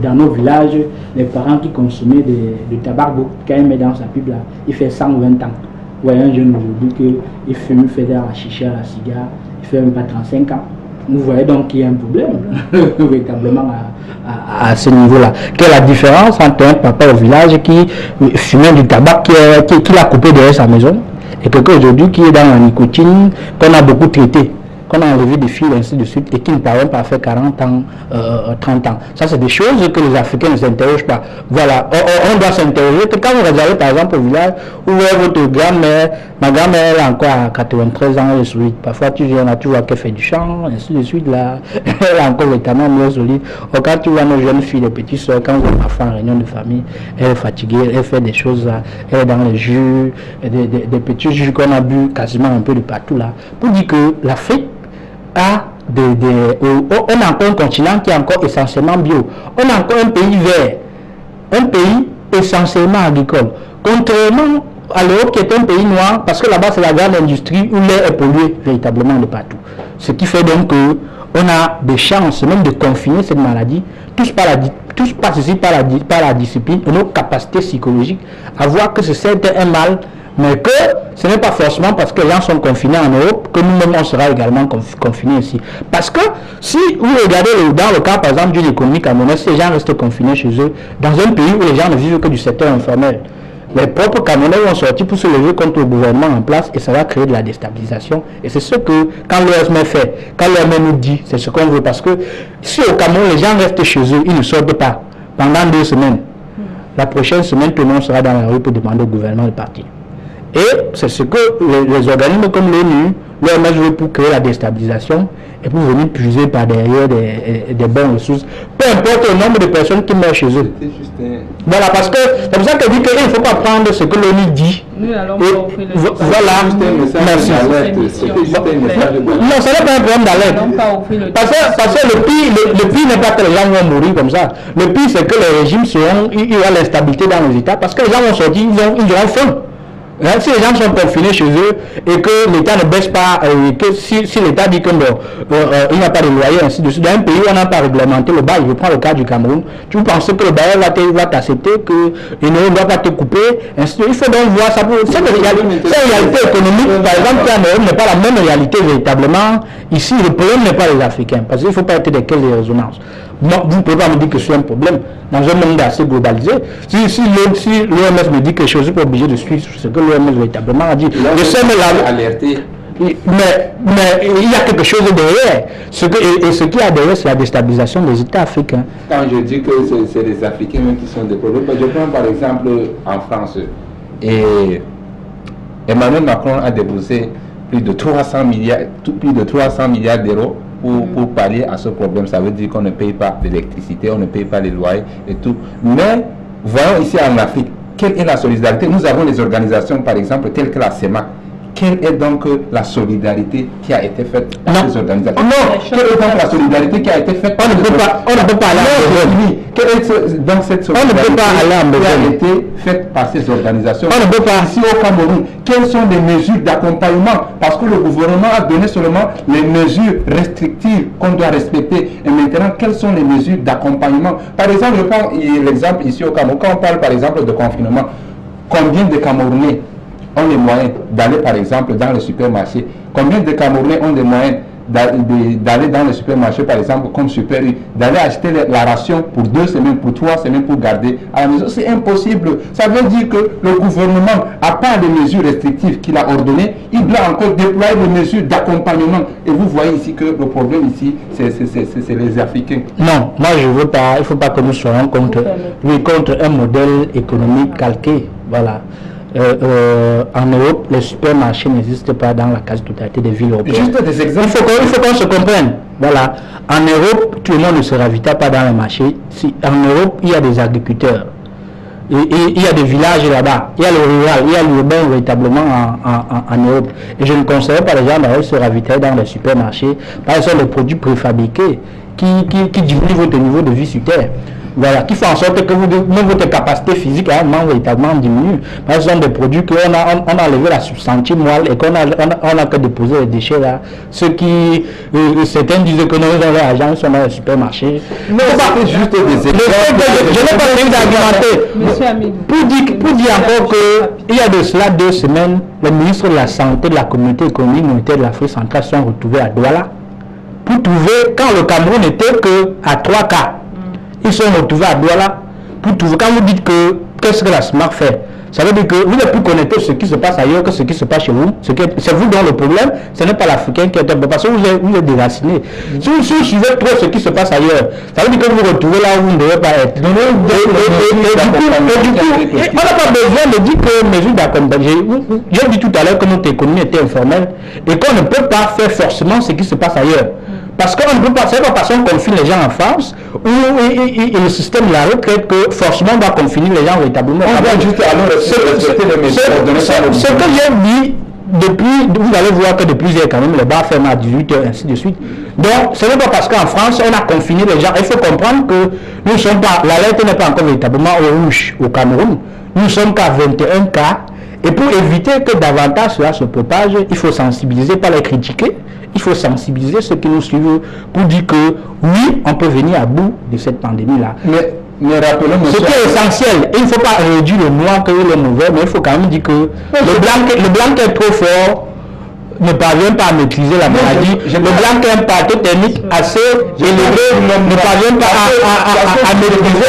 dans nos villages, les parents qui consommaient du tabac, quand ils mettent dans sa pipe là, il fait 120 ans. Vous voyez un jeune aujourd'hui qui fume, il fait de la chicha, la cigare, il fait même pas 35 ans. Vous voyez donc qu'il y a un problème véritablement à ce niveau-là. Quelle est la différence entre un papa au village qui fumait du tabac, qui l'a coupé derrière sa maison, et quelqu'un aujourd'hui qui est dans la nicotine, qu'on a beaucoup traité, qu'on a enlevé des fils, ainsi de suite, et qui ne parvient pas à faire 40 ans, 30 ans. Ça, c'est des choses que les Africains ne s'interrogent pas. Voilà, on doit s'interroger que quand vous regardez par exemple au village, où est votre grand-mère, ma grand-mère elle a encore à 93 ans, elle est solide. Parfois tu viens là, tu vois qu'elle fait du chant, ainsi de suite, là, elle a encore l'éternel mieux solide. Ou quand tu vois nos jeunes filles, les petites soeurs, quand vous êtes parfois en réunion de famille, elle est fatiguée, elle fait des choses, elle est dans les jus, des petits jus qu'on a bu quasiment un peu de partout là, pour dire que l'Afrique on a encore un continent qui est encore essentiellement bio. On a encore un pays vert, un pays essentiellement agricole. Contrairement à l'Europe qui est un pays noir, parce que là-bas c'est la grande industrie où l'air est pollué véritablement de partout. Ce qui fait donc que on a des chances même de confiner cette maladie, tous par la discipline et nos capacités psychologiques à voir que c'est un mal, mais que ce n'est pas forcément parce que les gens sont confinés en Europe que nous-mêmes on sera également confinés ici. Parce que si vous regardez dans le cas par exemple d'une économie camerounaise, si les gens restent confinés chez eux, dans un pays où les gens ne vivent que du secteur informel, les propres Camerounais vont sortir pour se lever contre le gouvernement en place et ça va créer de la déstabilisation. Et c'est ce que, quand l'OMS fait, quand l'OMS nous dit, c'est ce qu'on veut. Parce que si au Cameroun, les gens restent chez eux, ils ne sortent pas pendant 2 semaines, la prochaine semaine, tout le monde sera dans la rue pour demander au gouvernement de partir. Et c'est ce que les organismes comme l'ONU, l'OMS veut pour créer la déstabilisation et pour venir puiser par derrière des bonnes ressources, peu importe le nombre de personnes qui meurent chez eux. Voilà, parce que c'est pour ça que je dis qu'il ne faut pas prendre ce que l'ONU dit. Nous allons voilà, merci. Non, ce n'est pas un problème d'alerte. Parce que le pire n'est pas que les gens vont mourir comme ça. Le pire, c'est que les régimes seront, il y aura l'instabilité dans les États parce que les gens vont sortir, ils auront faim. Si les gens sont confinés chez eux et que l'État ne baisse pas, que si l'État dit qu'il n'y a pas de loyer, ainsi de suite, dans un pays où on n'a pas réglementé le bail, je prends le cas du Cameroun, tu penses que le bailleur va t'accepter, qu'il ne doit pas te couper, ainsi de suite. Il faut donc voir ça. Cette réalité économique, par exemple, qui en Europe n'est pas la même réalité véritablement. Ici, le problème n'est pas les Africains, parce qu'il ne faut pas être des caisses de résonance. Non, vous ne pouvez pas me dire que c'est un problème dans un monde assez globalisé. Si l'OMS me dit quelque chose, je suis pas obligé de suivre ce que l'OMS véritablement a dit. Je sais, mais il y a quelque chose derrière. Ce qui est derrière, c'est la déstabilisation des États africains. Quand je dis que c'est les Africains même qui sont des problèmes, je prends par exemple en France. Et Emmanuel Macron a déboursé plus de 300 milliards d'euros pour pallier à ce problème. Ça veut dire qu'on ne paye pas d'électricité, on ne paye pas les loyers et tout. Mais voyons ici en Afrique, quelle est la solidarité? Nous avons des organisations, par exemple, telles que la CEMAC. Quelle est donc la solidarité qui a été faite à ces organisations? Non, quelle est donc la solidarité qui a été faite? On ne peut pas aller en quelle est donc cette solidarité qui a été faite par ces organisations? On ne peut pas. Ici au Cameroun, quelles sont les mesures d'accompagnement? Parce que le gouvernement a donné seulement les mesures restrictives qu'on doit respecter. Et maintenant, quelles sont les mesures d'accompagnement? Par exemple, je prends l'exemple ici au Cameroun. Quand on parle par exemple de confinement, combien de Camerounais ont les moyens d'aller par exemple dans le supermarché? Combien de Camerounais ont les moyens d'aller dans le supermarché par exemple comme Super U, d'aller acheter la ration pour 2 semaines, pour 3 semaines pour garder à la maison? C'est impossible. Ça veut dire que le gouvernement, à part les mesures restrictives qu'il a ordonnées, il doit encore déployer des mesures d'accompagnement. Et vous voyez ici que le problème ici, c'est les Africains. Non, moi je veux pas, il ne faut pas que nous soyons contre un modèle économique calqué. Voilà. en Europe, les supermarchés n'existent pas dans la quasi-totalité des villes européennes. Juste des exemples. Il faut qu'on se comprenne. Voilà. En Europe, tout le monde ne se ravitaille pas dans les marchés. Si, en Europe, il y a des agriculteurs. Et il y a des villages là-bas. Il y a le rural, il y a l'urbain véritablement en Europe. Et je ne conseille pas les gens d'aller se ravitailler dans les supermarchés parce que ce sont des produits préfabriqués qui diminuent votre niveau de vie sur Terre. Voilà, qui font en sorte que même votre capacité physique véritablement diminue. Parce que ce sont des produits qu'on a enlevé la substantie moelle et qu'on a que déposer les déchets là. Ceux qui, certains disent que nous avons l'argent, ils sont dans les supermarchés. Non, c'est juste des exemples. Je n'ai pas fini d'argumenter. Pour dire encore qu'il y a de cela 2 semaines, les ministres de la Santé de la Communauté économique monétaire de l'Afrique centrale sont retrouvés à Douala pour trouver, quand le Cameroun n'était qu'à 3 cas. Ils sont retrouvés à Douala pour trouver. Quand vous dites que qu'est-ce que la SMART fait, ça veut dire que vous n'êtes plus connecté ce qui se passe ailleurs que ce qui se passe chez vous. C'est vous dont le problème, ce n'est pas l'Africain qui est un peu. Parce que vous êtes déraciné. Si vous suivez trop ce qui se passe ailleurs, ça veut dire que vous vous retrouvez là où vous ne devez pas être. Et du coup, on n'a pas besoin de dire que mesures d'accompagnement. J'ai dit tout à l'heure que notre économie était informelle et qu'on ne peut pas faire forcément ce qui se passe ailleurs. Parce qu'on ne peut pas, c'est pas parce qu'on confine les gens en France ou le système de la retraite que forcément on doit confiner les gens véritablement. Ce que j'ai dit depuis, vous allez voir que depuis il y a quand même les bars ferment à 18h, ainsi de suite. Donc ce n'est pas parce qu'en France on a confiné les gens. Il faut comprendre que nous ne sommes pas, l'alerte n'est pas encore véritablement au rouge au Cameroun. Nous ne sommes qu'à 21 cas. Et pour éviter que davantage cela se propage, il faut sensibiliser, pas les critiquer. Il faut sensibiliser ceux qui nous suivent pour dire que oui, on peut venir à bout de cette pandémie-là. Mais rappelons, ce qui est essentiel, il ne faut pas réduire le noir que le mauvais, mais il faut quand même dire que le blanc qui est trop fort ne parvient pas à maîtriser la maladie. Le blanc qui a un plateau technique assez élevé ne parvient pas à maîtriser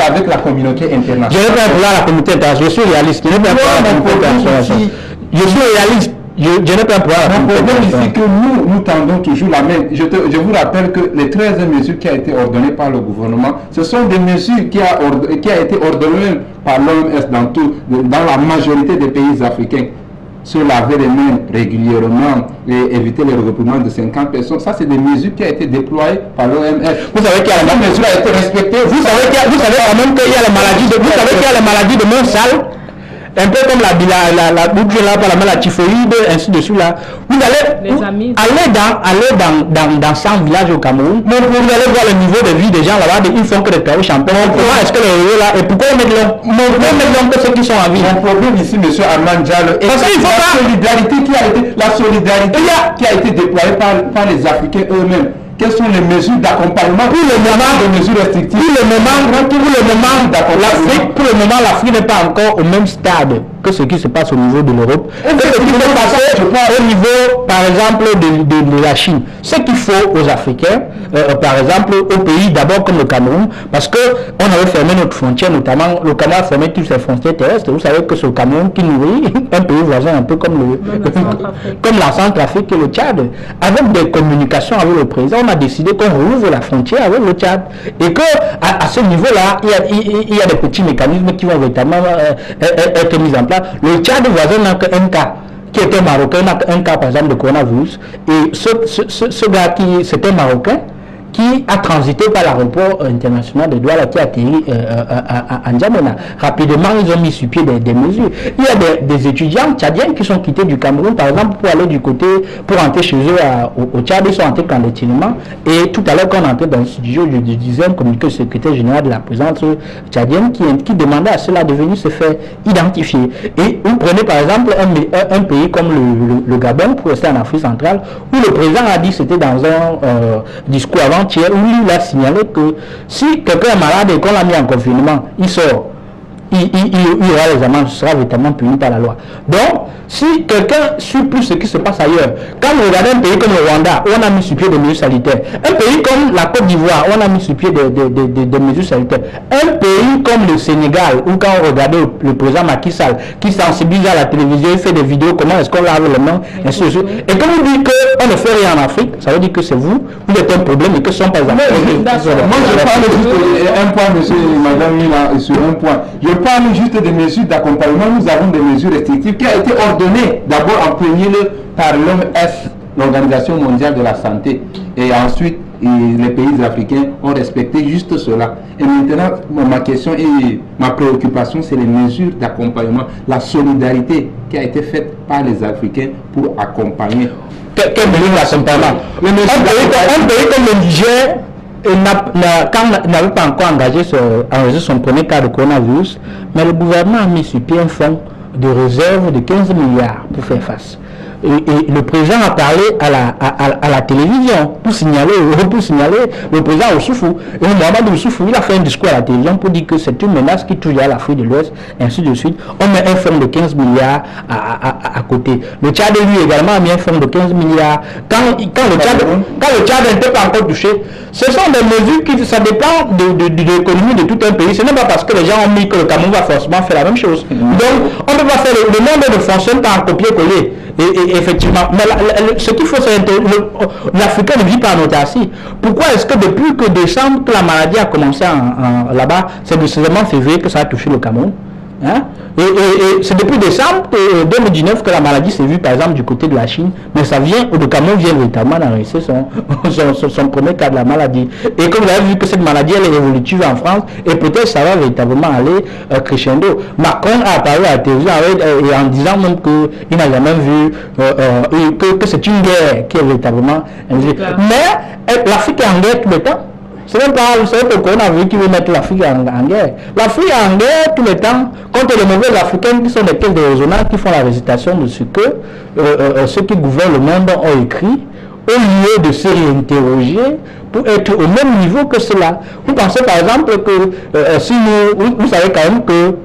avec la communauté internationale. Je n'ai pas un problème à la communauté internationale, je suis réaliste. Je n'ai pas un problème à la communauté internationale. Je suis réaliste. Je n'ai pas un problème. Le problème ici que nous tendons toujours la main. Je vous rappelle que les 13 mesures qui ont été ordonnées par le gouvernement, ce sont des mesures qui ont été ordonnées par l'OMS dans la majorité des pays africains. Se laver les mains régulièrement et éviter les regroupements de 50 personnes. Ça, c'est des mesures qui ont été déployées par l'OMS. Vous savez qu'il y a la mesure a été respectée. Vous savez quand même qu'il y a la maladie de, vous savez qu'il y a la maladie de Monsal. Un peu comme la typhoïde, ainsi de suite là. Vous allez dans 100 villages au Cameroun, mais vous allez voir le niveau de vie des gens là-bas, ils font que des pays champions. Comment est-ce que les héros là, et pourquoi on met l'homme que ceux qui sont en vie? Mon problème ici, M. Armand Diallo, parce qu'il faut la solidarité qui a été déployée par les Africains eux-mêmes. Quelles sont les mesures d'accompagnement pour le moment, des mesures restrictives? Pour le moment, l'Afrique n'est pas encore au même stade que ce qui se passe au niveau de l'Europe. Ce qui se passe au niveau, par exemple, de la Chine. Ce qu'il faut aux Africains, par exemple, aux pays d'abord comme le Cameroun, parce qu'on avait fermé notre frontière, notamment le Cameroun a fermé toutes ses frontières terrestres. Vous savez que c'est le Cameroun qui nourrit un pays voisin, un peu comme la Centrafrique et le Tchad. Avec des communications avec le président, on a décidé qu'on rouvre la frontière avec le Tchad. Et que à ce niveau-là, il y a des petits mécanismes qui vont véritablement être mis en place. Le Tchad voisin n'a qu'un cas, qui était marocain, n'a qu'un cas par exemple de coronavirus. Et ce gars c'était un Marocain qui a transité par l'aéroport international de Douala, qui a atterri à N'Djamena. Rapidement, ils ont mis sur pied des mesures. Il y a des étudiants tchadiens qui sont quittés du Cameroun, par exemple, pour aller du côté, pour rentrer chez eux au Tchad. Ils sont entrés clandestinement. Et tout à l'heure, quand on entrait dans le studio, je disais un communiqué au secrétaire général de la présidence tchadienne qui demandait à cela de venir se faire identifier. Et vous prenez par exemple un pays comme le Gabon, pour rester en Afrique centrale, où le président a dit, c'était dans un discours avant, où il a signalé que si quelqu'un est malade et qu'on l'a mis en confinement, il sort, il aura les amendes, sera véritablement puni par la loi. Donc, si quelqu'un suit plus ce qui se passe ailleurs, quand vous regardez un pays comme le Rwanda, où on a mis sur pied des mesures sanitaires, un pays comme la Côte d'Ivoire, où on a mis sur pied des mesures sanitaires, un pays comme le Sénégal, où quand on regarde le président Macky Sall, qui sensibilise à la télévision, il fait des vidéos, comment est-ce qu'on lave les mains, ainsi de suite. Et quand vous dites qu'on ne fait rien en Afrique, ça veut dire que c'est vous êtes un problème et que ce ne sont pas les Africains. Moi, je parle juste un point, monsieur, madame Mila, sur un point. Je parle juste des mesures d'accompagnement. Nous avons des mesures restrictives qui ont été ordonnées d'abord en premier lieu par l'OMS, l'Organisation mondiale de la santé, et ensuite les pays africains ont respecté juste cela. Et maintenant, ma question et ma préoccupation, c'est les mesures d'accompagnement, la solidarité qui a été faite par les Africains pour accompagner. Quel mesure d'accompagnement? Un pays comme le Niger, quand n'avait pas encore enregistré son premier cas de coronavirus, mais le gouvernement a mis sur pied un fonds de réserve de 15 milliards pour faire face. Et le président a parlé à la télévision pour signaler le président Oussoufou. Et Mohamed Oussoufou, il a fait un discours à la télévision pour dire que c'est une menace qui touche à l'Afrique de l'Ouest, et ainsi de suite. On met un fonds de 15 milliards à côté. Le Tchad, lui, également a mis un fonds de 15 milliards. Quand le Tchad n'était pas encore touché, ce sont des mesures qui, ça dépend de l'économie de tout un pays. Ce n'est pas parce que les gens ont mis que le Cameroun va forcément faire la même chose. Donc, on ne peut pas faire le monde ne fonctionne pas en copier-coller. Et effectivement, mais ce qu'il faut, c'est l'Africain ne vit pas en autarcie. Pourquoi est-ce que depuis que décembre, que la maladie a commencé là-bas, c'est seulement février que ça a touché le Cameroun? Hein? Et c'est depuis décembre 2019 que la maladie s'est vue par exemple du côté de la Chine, mais ça vient, le Cameroun vient véritablement d'enregistrer son premier cas de la maladie. Et comme vous avez vu que cette maladie elle est évolutive en France, et peut-être ça va véritablement aller crescendo. Macron a apparu à la télévision en disant même qu'il n'a jamais vu que c'est une guerre qui est véritablement... Mais l'Afrique est en guerre tout le temps. Ce n'est pas, vous savez, que le coronavirus qui veut mettre l'Afrique en guerre. L'Afrique est en guerre tout le temps contre les mauvais Africains qui sont des pièces de résonance qui font la récitation de ce que ceux qui gouvernent le monde ont écrit, au lieu de se réinterroger pour être au même niveau que cela. Vous pensez par exemple que si vous savez quand même que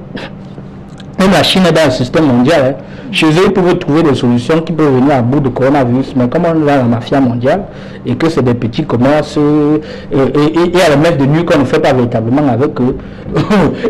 même la Chine est dans le système mondial, chez eux, ils peuvent trouver des solutions qui peuvent venir à bout du coronavirus, mais comme on est dans la mafia mondiale, et que c'est des petits commerces, et à la messe de nuit qu'on ne fait pas véritablement avec eux,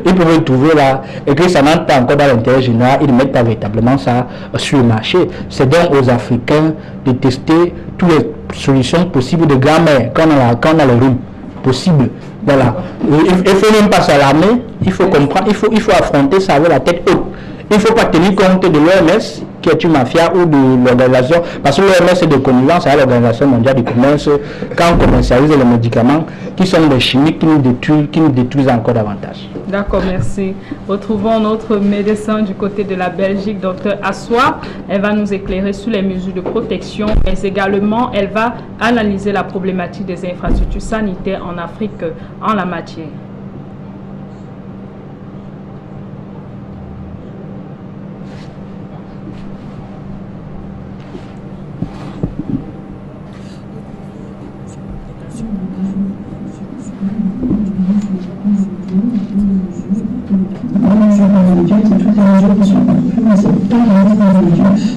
ils peuvent trouver là, et que ça n'entre pas encore dans l'intérêt général, ils ne mettent pas véritablement ça sur le marché. C'est donc aux Africains de tester toutes les solutions possibles de grammaire, quand on a le rhume possible. Voilà. Il ne faut même pas s'alarmer, il faut comprendre, il faut affronter ça avec la tête haute. Il ne faut pas tenir compte de l'OMS, qui est une mafia, ou de l'organisation, parce que l'OMS est de connivence à l'Organisation mondiale du commerce, quand on commercialise les médicaments qui sont des chimiques qui nous détruisent encore davantage. D'accord, merci. Retrouvons notre médecin du côté de la Belgique, Dr Assoua. Elle va nous éclairer sur les mesures de protection, mais également elle va analyser la problématique des infrastructures sanitaires en Afrique en la matière.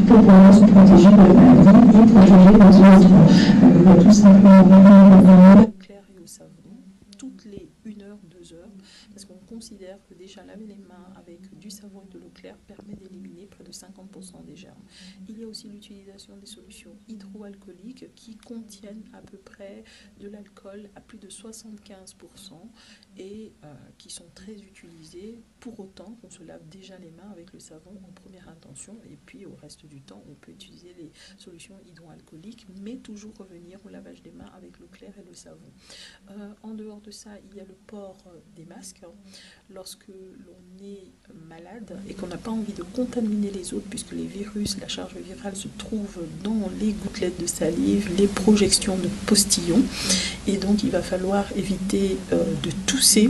Pour pouvoir se protéger de la maladie et protéger les autres. Tout simplement. Clair et au savon, toutes les 1 heure, 2 heures, parce qu'on considère que déjà laver les mains avec du savon et de l'eau claire permet d'éliminer près de 50% des germes. Il y a aussi l'utilisation des solutions hydroalcooliques qui contiennent à peu près de l'alcool à plus de 75% et qui sont très utilisées pour autant qu'on se lave déjà les mains avec le savon en première intention et puis au reste du temps on peut utiliser les solutions hydroalcooliques mais toujours revenir au lavage des mains avec l'eau claire et le savon. En dehors de ça, il y a le port des masques lorsque l'on est malade et qu'on n'a pas envie de contaminer les autres puisque les virus, la charge virale se trouve dans les gouttelettes de salive, les projections de postillons et donc il va falloir éviter de tousser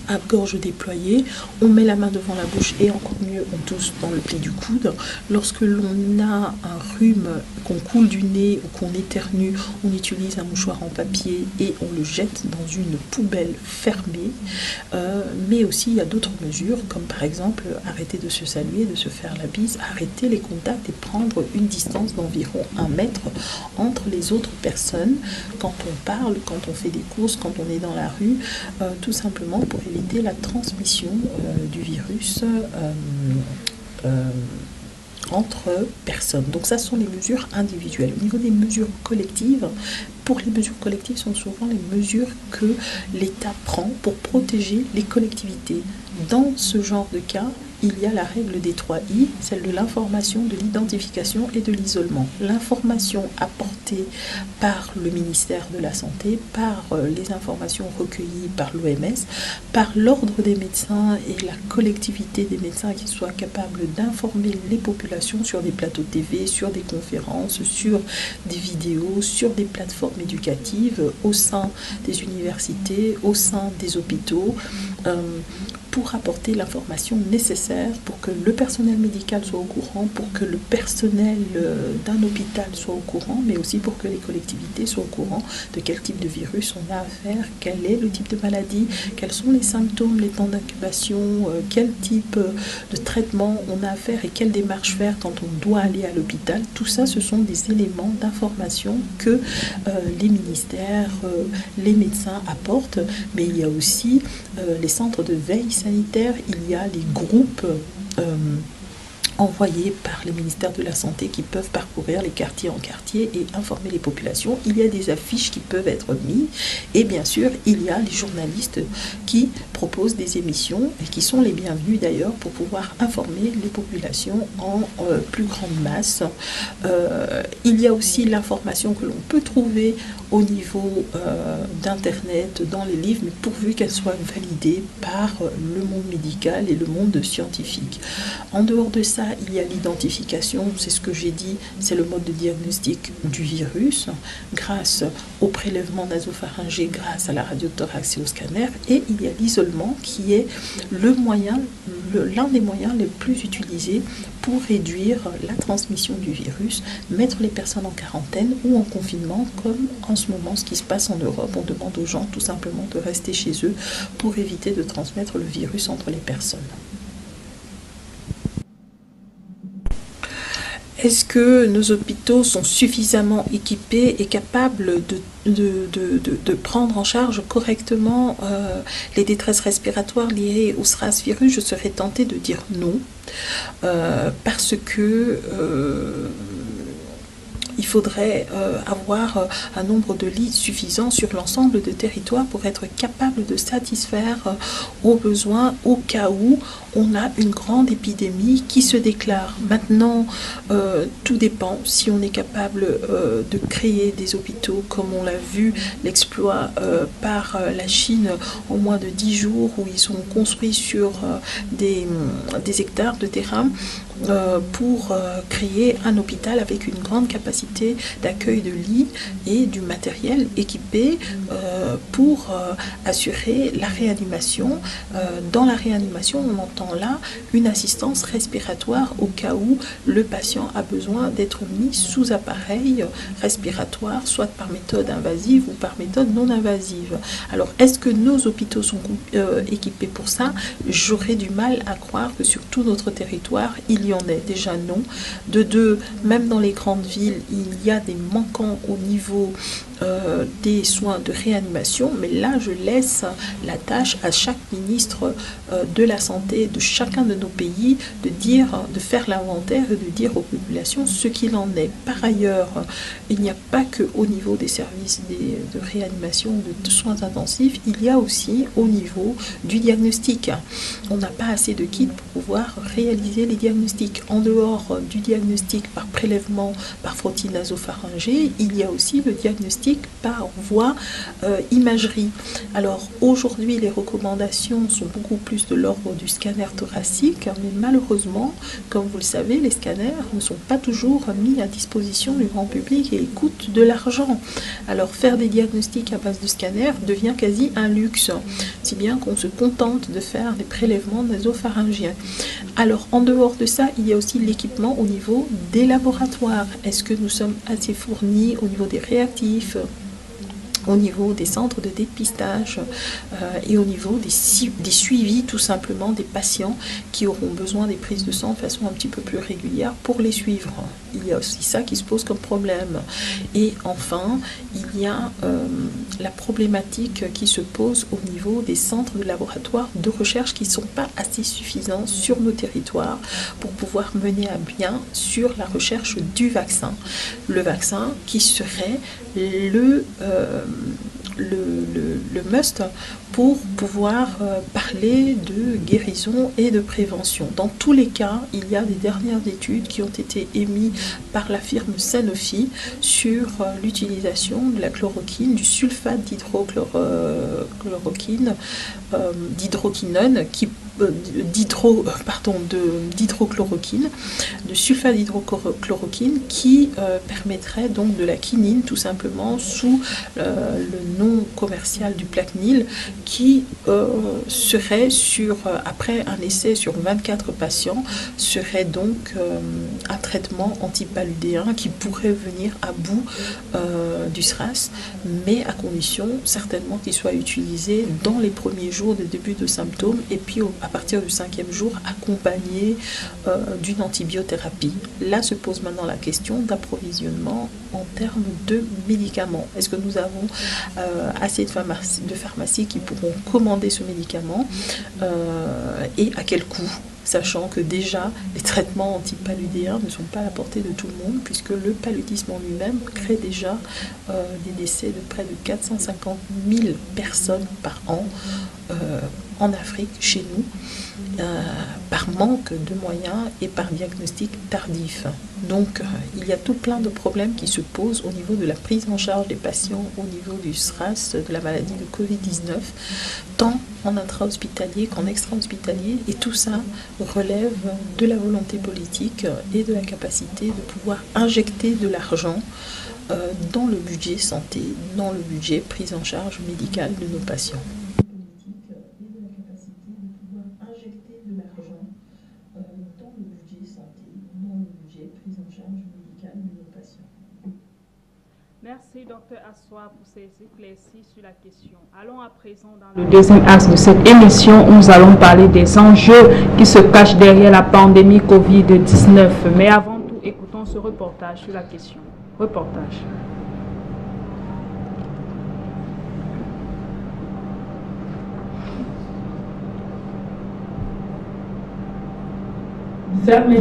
à gorge déployée, on met la main devant la bouche et encore mieux, on tousse dans le pli du coude. Lorsque l'on a un rhume, qu'on coule du nez ou qu'on éternue, on utilise un mouchoir en papier et on le jette dans une poubelle fermée. Mais aussi, il y a d'autres mesures, comme par exemple arrêter de se saluer, de se faire la bise, arrêter les contacts et prendre une distance d'environ 1 mètre entre les autres personnes quand on parle, quand on fait des courses, quand on est dans la rue, tout simplement pour éviter la transmission du virus entre personnes. Donc ça, ce sont les mesures individuelles. Au niveau des mesures collectives, pour les mesures collectives, sont souvent les mesures que l'État prend pour protéger les collectivités. Dans ce genre de cas, il y a la règle des 3 I, celle de l'information, de l'identification et de l'isolement. L'information apportée par le ministère de la Santé, par les informations recueillies par l'OMS, par l'ordre des médecins et la collectivité des médecins qui soient capables d'informer les populations sur des plateaux TV, sur des conférences, sur des vidéos, sur des plateformes éducatives, au sein des universités, au sein des hôpitaux, pour apporter l'information nécessaire pour que le personnel médical soit au courant, pour que le personnel d'un hôpital soit au courant, mais aussi pour que les collectivités soient au courant de quel type de virus on a affaire, quel est le type de maladie, quels sont les symptômes, les temps d'incubation, quel type de traitement on a affaire et quelle démarche faire quand on doit aller à l'hôpital. Tout ça, ce sont des éléments d'information que les ministères, les médecins apportent, mais il y a aussi les centres de veille sanitaire, il y a les groupes envoyés par les ministères de la Santé qui peuvent parcourir les quartiers en quartier et informer les populations. Il y a des affiches qui peuvent être mises et bien sûr, il y a les journalistes qui proposent des émissions et qui sont les bienvenus d'ailleurs pour pouvoir informer les populations en plus grande masse. Il y a aussi l'information que l'on peut trouver au niveau d'Internet, dans les livres, mais pourvu qu'elle soit validée par le monde médical et le monde scientifique. En dehors de ça, il y a l'identification, c'est ce que j'ai dit, c'est le mode de diagnostic du virus, grâce au prélèvement nasopharyngé, grâce à la radiothorax et au scanner, et il y a l'isolement qui est l'un des moyens les plus utilisés pour réduire la transmission du virus, mettre les personnes en quarantaine ou en confinement, comme en ce moment ce qui se passe en Europe. On demande aux gens tout simplement de rester chez eux pour éviter de transmettre le virus entre les personnes. Est-ce que nos hôpitaux sont suffisamment équipés et capables de prendre en charge correctement les détresses respiratoires liées au SRAS virus? Je serais tentée de dire non, parce que il faudrait avoir un nombre de lits suffisant sur l'ensemble du territoire pour être capable de satisfaire aux besoins au cas où on a une grande épidémie qui se déclare. Maintenant, tout dépend si on est capable de créer des hôpitaux comme on l'a vu l'exploit par la Chine en moins de 10 jours où ils ont construit sur des hectares de terrain pour créer un hôpital avec une grande capacité d'accueil de lits et du matériel équipé pour assurer la réanimation. Dans la réanimation, on entend là une assistance respiratoire au cas où le patient a besoin d'être mis sous appareil respiratoire, soit par méthode invasive ou par méthode non invasive. Alors, est-ce que nos hôpitaux sont équipés pour ça? J'aurais du mal à croire que sur tout notre territoire, il y en ait. Déjà non. De deux, même dans les grandes villes, il y a des manquants au niveau des soins de réanimation, mais là je laisse la tâche à chaque ministre de la santé de chacun de nos pays de faire l'inventaire et de dire aux populations ce qu'il en est. Par ailleurs, il n'y a pas que au niveau des services de réanimation, de soins intensifs, il y a aussi au niveau du diagnostic. On n'a pas assez de kits pour pouvoir réaliser les diagnostics. En dehors du diagnostic par prélèvement, par frottis nasopharyngé, il y a aussi le diagnostic par voie imagerie. Alors aujourd'hui, les recommandations sont beaucoup plus de l'ordre du scanner thoracique, mais malheureusement, comme vous le savez, les scanners ne sont pas toujours mis à disposition du grand public et ils coûtent de l'argent. Alors faire des diagnostics à base de scanner devient quasi un luxe, si bien qu'on se contente de faire des prélèvements nasopharyngiens. Alors en dehors de ça, il y a aussi l'équipement au niveau des laboratoires. Est-ce que nous sommes assez fournis au niveau des réactifs, au niveau des centres de dépistage et au niveau des suivis tout simplement des patients qui auront besoin des prises de sang de façon un petit peu plus régulière pour les suivre. il y a aussi ça qui se pose comme problème. Et enfin, il y a la problématique qui se pose au niveau des centres de laboratoires de recherche qui ne sont pas assez suffisants sur nos territoires pour pouvoir mener à bien sur la recherche du vaccin. Le vaccin qui serait le must pour pouvoir parler de guérison et de prévention. Dans tous les cas, il y a des dernières études qui ont été émises par la firme Sanofi sur l'utilisation de la chloroquine, du sulfate d'hydroquinone d'hydrochloroquine, de sulfate d'hydrochloroquine qui permettrait donc de la quinine tout simplement sous le nom commercial du Plaquenil qui serait après un essai sur 24 patients, serait donc un traitement antipaludéen qui pourrait venir à bout du SRAS, mais à condition certainement qu'il soit utilisé dans les premiers jours de début de symptômes et puis à partir du 5e jour accompagné d'une antibiothérapie. Là se pose maintenant la question d'approvisionnement en termes de médicaments. Est-ce que nous avons assez de pharmacies qui pourront commander ce médicament et à quel coût? Sachant que déjà, les traitements antipaludéens ne sont pas à la portée de tout le monde, puisque le paludisme en lui-même crée déjà des décès de près de 450 000 personnes par an en Afrique, chez nous, par manque de moyens et par diagnostic tardif. Donc, il y a tout plein de problèmes qui se posent au niveau de la prise en charge des patients, au niveau du SRAS, de la maladie de Covid-19, tant en intra-hospitalier qu'en extra-hospitalier, et tout ça relève de la volonté politique et de la capacité de pouvoir injecter de l'argent dans le budget santé, dans le budget prise en charge médicale de nos patients. Merci, Dr Assoua, pour ces éclaircies sur la question. Allons à présent dans le deuxième axe de cette émission où nous allons parler des enjeux qui se cachent derrière la pandémie Covid-19. Mais avant tout, écoutons ce reportage sur la question. Reportage.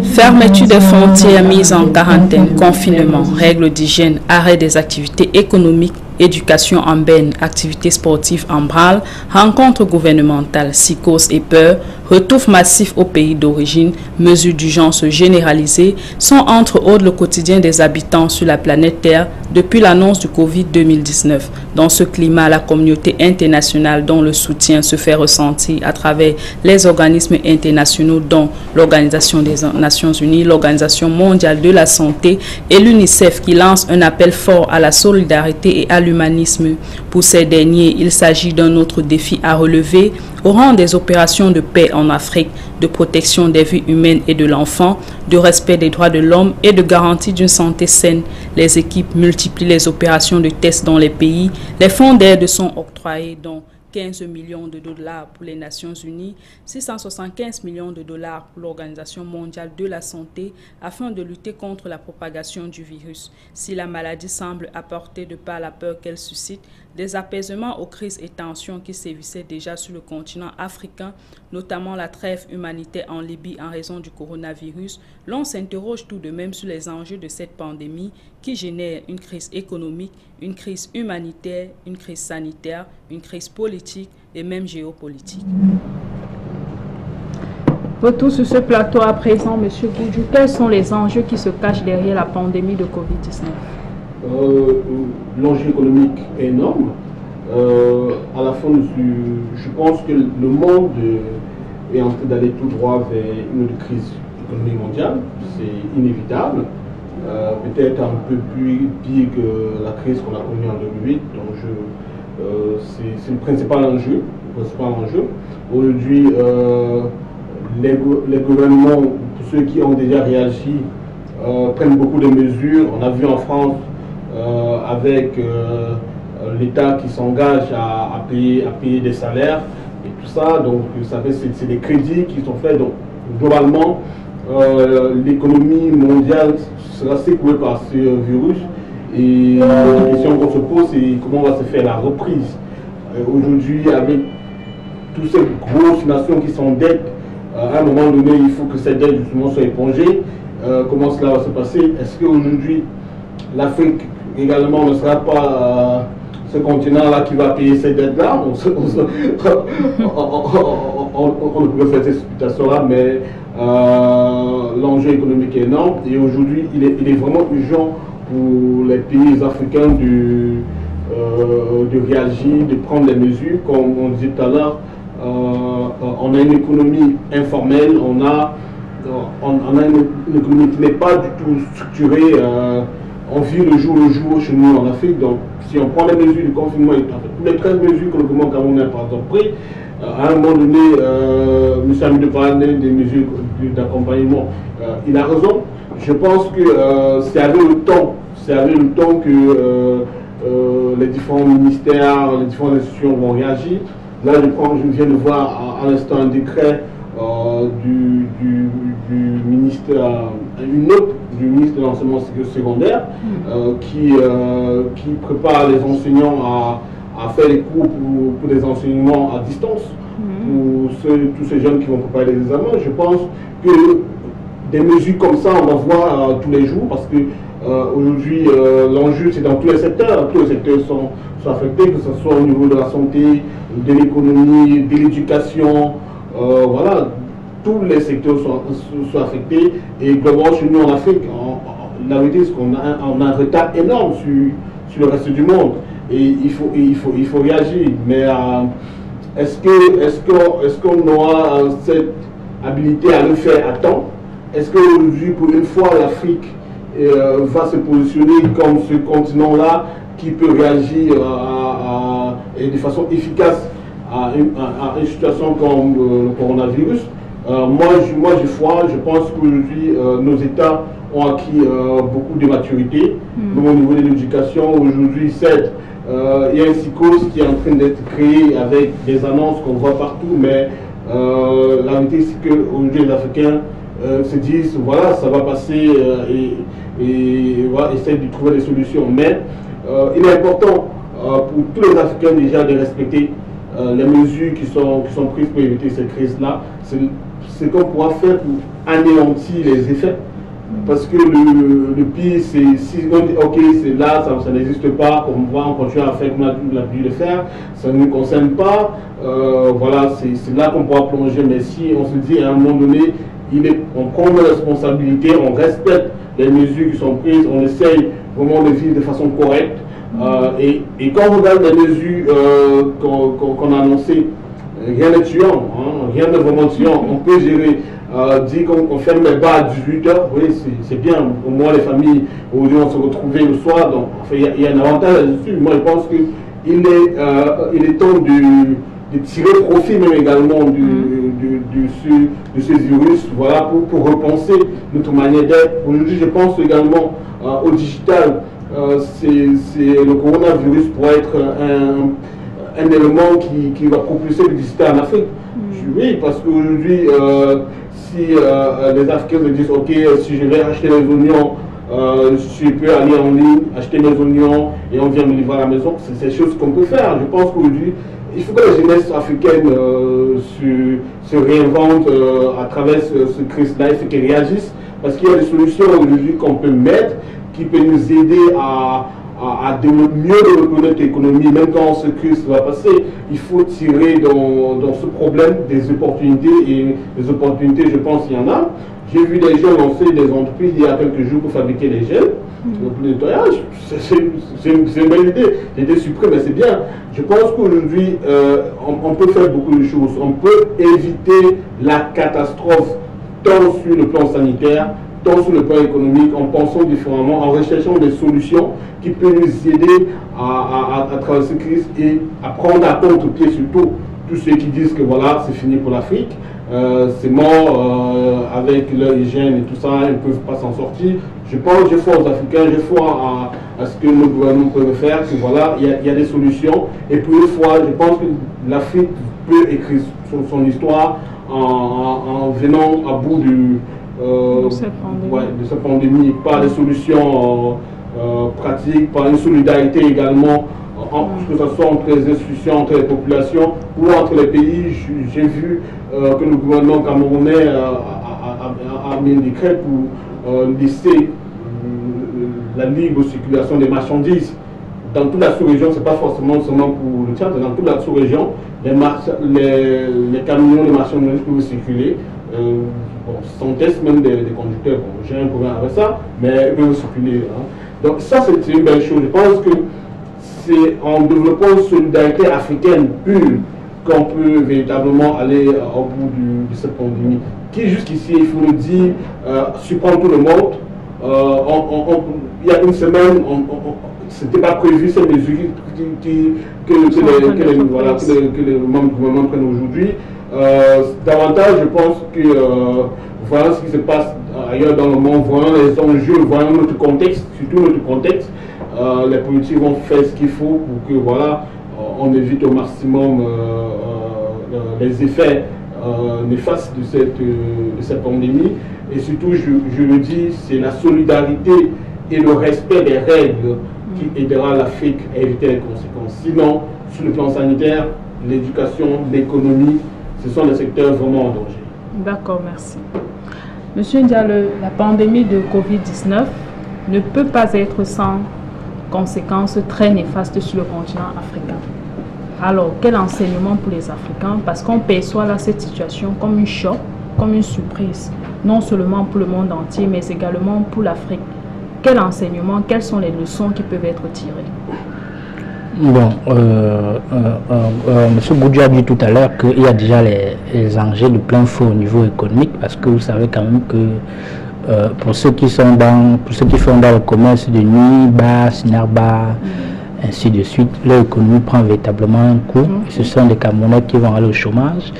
Fermeture des frontières, mise en quarantaine, confinement, règles d'hygiène, arrêt des activités économiques, éducation en berne, activités sportives en branle, rencontres gouvernementales, psychose et peur, retour massif au pays d'origine, mesures d'urgence généralisées sont entre autres le quotidien des habitants sur la planète Terre depuis l'annonce du Covid-2019. Dans ce climat, la communauté internationale dont le soutien se fait ressentir à travers les organismes internationaux dont l'Organisation des Nations Unies, l'Organisation mondiale de la santé et l'UNICEF qui lance un appel fort à la solidarité et à l'humanisme. Pour ces derniers, il s'agit d'un autre défi à relever au rang des opérations de paix en Afrique, de protection des vies humaines et de l'enfant, de respect des droits de l'homme et de garantie d'une santé saine. Les équipes multiplient les opérations de tests dans les pays. Les fonds d'aide sont octroyés dont 15 millions de dollars pour les Nations Unies, 675 millions de dollars pour l'Organisation mondiale de la santé afin de lutter contre la propagation du virus. Si la maladie semble apporter de par la peur qu'elle suscite, des apaisements aux crises et tensions qui sévissaient déjà sur le continent africain, notamment la trêve humanitaire en Libye en raison du coronavirus, l'on s'interroge tout de même sur les enjeux de cette pandémie qui génère une crise économique, une crise humanitaire, une crise sanitaire, une crise politique et même géopolitique. Retour sur ce plateau à présent, M. Goudjou. Quels sont les enjeux qui se cachent derrière la pandémie de Covid-19? L'enjeu économique est énorme. À la fin, je pense que le monde est en train d'aller tout droit vers une crise économique mondiale. C'est inévitable. Peut-être un peu plus pire que la crise qu'on a connue en 2008. Donc c'est le principal enjeu. Aujourd'hui, les gouvernements, pour ceux qui ont déjà réagi, prennent beaucoup de mesures. On a vu en France avec l'État qui s'engage à payer des salaires et tout ça. Donc c'est des crédits qui sont faits. Donc globalement, l'économie mondiale sera secouée par ce virus. Et la question qu'on se pose, c'est comment va se faire la reprise. Aujourd'hui, avec toutes ces grosses nations qui sont dettes, à un moment donné, il faut que cette dette justement soit épongée. Comment cela va se passer? Est-ce qu'aujourd'hui, l'Afrique également ne sera pas ce continent-là qui va payer cette dette-là? On ne peut faire cette explication-là, mais l'enjeu économique est énorme. Et aujourd'hui, il est vraiment urgent pour les pays africains de réagir, de prendre des mesures. Comme on disait tout à l'heure, on a une économie informelle, on a une économie qui n'est pas du tout structurée. On vit le jour chez nous en Afrique. Donc, si on prend les mesures du confinement, toutes les 13 mesures que le gouvernement camerounais a par exemple pris, à un moment donné, M. Amidou parlait des mesures d'accompagnement. Il a raison. Je pense que c'est avec le temps que les différents ministères, les différentes institutions vont réagir. Là, je viens de voir à l'instant un décret du ministre du ministre de l'enseignement secondaire qui prépare les enseignants à faire les cours pour des enseignements à distance pour tous ces jeunes qui vont préparer les examens. Je pense que des mesures comme ça, on va voir tous les jours parce que aujourd'hui, l'enjeu, c'est dans tous les secteurs. Tous les secteurs sont affectés, que ce soit au niveau de la santé, de l'économie, de l'éducation. Voilà, tous les secteurs sont affectés. Et globalement, chez nous en Afrique, la vérité, c'est qu'on a un retard énorme sur le reste du monde. Et il faut réagir. Mais est-ce qu'on aura cette habilité à le faire à temps? Est-ce qu'aujourd'hui, pour une fois, l'Afrique va se positionner comme ce continent-là qui peut réagir et de façon efficace à une situation comme le coronavirus? Moi, je pense qu'aujourd'hui, nos États ont acquis beaucoup de maturité. Même au niveau de l'éducation, aujourd'hui, il y a une psychose qui est en train d'être créée avec des annonces qu'on voit partout, mais la réalité, c'est qu'aujourd'hui, les Africains se disent, voilà, ça va passer et voilà, essayent de trouver des solutions. Mais il est important pour tous les Africains déjà de respecter les mesures qui sont prises pour éviter cette crise-là. C'est qu'on pourra faire pour anéantir les effets. Parce que le pire, c'est si on dit ok, c'est là, ça n'existe pas, on continue à faire comme on a l'habitude de faire, ça ne nous concerne pas, voilà, c'est là qu'on pourra plonger. Mais si on se dit à un moment donné, on prend nos responsabilités, on respecte les mesures qui sont prises, on essaye vraiment de vivre de façon correcte. Et quand on regarde les mesures qu'on a annoncées, rien n'est tuant, hein, rien n'est vraiment tuant. On peut gérer, dire qu'on ferme les bars à 18h, oui, c'est bien. Au moins les familles, aujourd'hui, on se retrouver le soir. Donc, il y a un avantage là-dessus. Moi, je pense qu'il est temps de tirer profit même également de ce virus, voilà, pour repenser notre manière d'être. Aujourd'hui, je pense également au digital. Le coronavirus pourrait être un élément qui va propulser le digital en Afrique. Oui, parce qu'aujourd'hui, si les Africains se disent, ok, si je vais acheter les oignons, je peux aller en ligne, acheter mes oignons et on vient me livrer à la maison, c'est des choses qu'on peut faire. Je pense qu'aujourd'hui, il faut que la jeunesse africaine se réinvente à travers ce crise-là, il faut qu'elle réagisse, parce qu'il y a des solutions aujourd'hui qu'on peut mettre qui peuvent nous aider à mieux développer notre économie. Même quand ce crise va passer, il faut tirer dans ce problème des opportunités, et les opportunités, je pense, il y en a. J'ai vu des gens lancer des entreprises il y a quelques jours pour fabriquer les gels, le nettoyage. C'est une belle idée. L'idée suprême, mais c'est bien. Je pense qu'aujourd'hui, on peut faire beaucoup de choses. On peut éviter la catastrophe, tant sur le plan sanitaire, tant sur le plan économique, en pensant différemment, en recherchant des solutions qui peuvent nous aider à traverser cette crise et à prendre à contre-pied surtout tous ceux qui disent que voilà, c'est fini pour l'Afrique, c'est mort avec leur hygiène et tout ça, ils ne peuvent pas s'en sortir. Je pense, je foi aux Africains, je foi à ce que nos gouvernements peuvent faire, que voilà, il y a des solutions. Et pour une fois, je pense que l'Afrique peut écrire son histoire en venant à bout de cette pandémie, par des solutions pratiques, par une solidarité également, que ce soit entre les institutions, entre les populations ou entre les pays. J'ai vu que le gouvernement camerounais a mis un décret pour laisser la libre circulation des marchandises dans toute la sous-région. C'est pas forcément seulement pour le Tchad, dans toute la sous-région, les camions de marchandises peuvent circuler. Sans test même des conducteurs. Bon, j'ai un problème avec ça, mais ils peuvent circuler. Hein. Donc ça, c'est une belle chose. Je pense que c'est en développant une solidarité africaine pure qu'on peut véritablement aller au bout de cette pandémie, qui jusqu'ici, il faut le dire, surprend tout le monde. Il y a une semaine, c'était pas prévu ces mesures que les membres du gouvernement prennent aujourd'hui. Davantage, je pense que voilà ce qui se passe ailleurs dans le monde, voyant les enjeux, voyant notre contexte, surtout notre contexte, les politiques vont faire ce qu'il faut pour que voilà, on évite au maximum les effets néfastes de cette pandémie. Et surtout, je le dis, c'est la solidarité et le respect des règles qui aidera l'Afrique à éviter les conséquences. Sinon, sur le plan sanitaire, l'éducation, l'économie, ce sont des secteurs vraiment en danger. D'accord, merci. Monsieur Ndiaye, la pandémie de Covid-19 ne peut pas être sans conséquences très néfastes sur le continent africain. Alors, quel enseignement pour les Africains? Parce qu'on perçoit là cette situation comme un choc, comme une surprise, non seulement pour le monde entier, mais également pour l'Afrique. Quel enseignement, quelles sont les leçons qui peuvent être tirées? Bon, M. Boudjou a dit tout à l'heure qu'il y a déjà les enjeux de plein feu au niveau économique, parce que vous savez quand même que pour ceux qui font dans le commerce de nuit, bar, cinéma, ainsi de suite, leur économie prend véritablement un coup. Ce sont des Camerounais qui vont aller au chômage,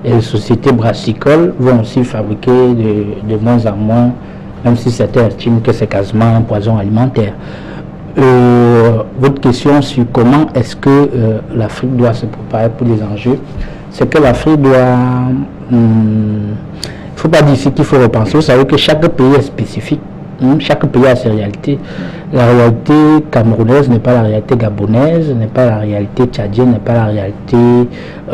et les sociétés brassicoles vont aussi fabriquer de moins en moins, même si certains estiment que c'est quasiment un poison alimentaire. Votre question sur comment est-ce que l'Afrique doit se préparer pour les enjeux, c'est que l'Afrique doit... il ne faut pas dire ici qu'il faut repenser. Vous savez que chaque pays est spécifique. Chaque pays a ses réalités. La réalité camerounaise n'est pas la réalité gabonaise, n'est pas la réalité tchadienne, n'est pas la réalité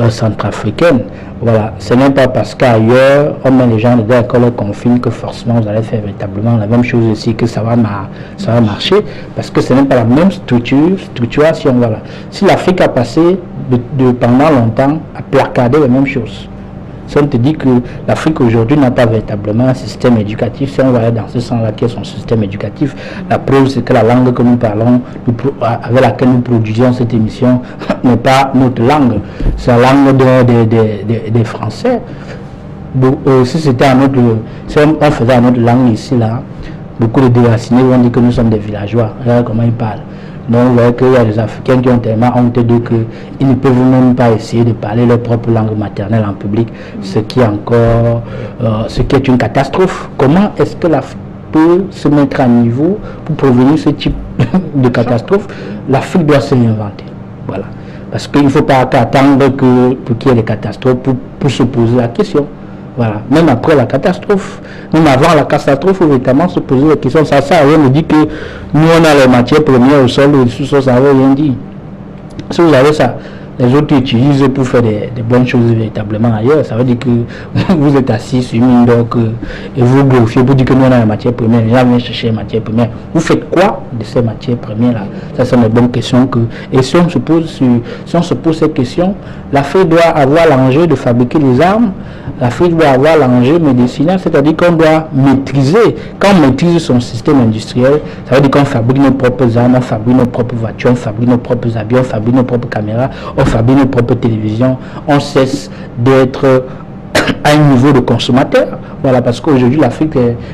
centrafricaine. Voilà, ce n'est pas parce qu'ailleurs on met les gens dedans et qu'on les confine que forcément vous allez faire véritablement la même chose ici, que ça va marcher, parce que ce n'est pas la même structuration. Voilà. Si l'Afrique a passé pendant longtemps à placarder les mêmes choses, ça te dit que l'Afrique aujourd'hui n'a pas véritablement un système éducatif. Si on va aller dans ce sens-là, qui est son système éducatif, la preuve c'est que la langue que nous parlons, avec laquelle nous produisons cette émission, n'est pas notre langue, c'est la langue des Français. Donc, si c'était si on faisait à notre langue ici, là, beaucoup de déracinés vont dire que nous sommes des villageois. Regarde comment ils parlent. Donc vous voyez qu'il y a des Africains qui ont tellement honte d'eux qu'ils ne peuvent même pas essayer de parler leur propre langue maternelle en public, ce qui est une catastrophe. Comment est-ce que l'Afrique peut se mettre à niveau pour prévenir ce type de catastrophe? L'Afrique doit se réinventer. Voilà. Parce qu'il ne faut pas attendre pour qu'il y ait des catastrophes pour se poser la question. Voilà. Même après la catastrophe, même avant la catastrophe, il faut véritablement se poser la question. Ça rien me dit que nous on a les matières premières au sol, au sous-sol, ça ne veut rien dire. Si vous avez ça, les autres utilisent pour faire des bonnes choses véritablement ailleurs. Ça veut dire que vous êtes assis sur une donc et vous groffiez pour dire que nous on a les matières premières. Les gens viennent chercher les matières premières. Vous faites quoi de ces matières premières là? Ça sont des bonnes questions et si on se pose ces questions, l'Afrique doit avoir l'enjeu de fabriquer des armes. L'Afrique doit avoir l'enjeu médicinal, c'est-à-dire qu'on doit maîtriser. Quand on maîtrise son système industriel, ça veut dire qu'on fabrique nos propres armes, on fabrique nos propres voitures, on fabrique nos propres avions, on fabrique nos propres caméras, on fabrique nos propres télévisions. On cesse d'être à un niveau de consommateur. Voilà, parce qu'aujourd'hui, l'Afrique,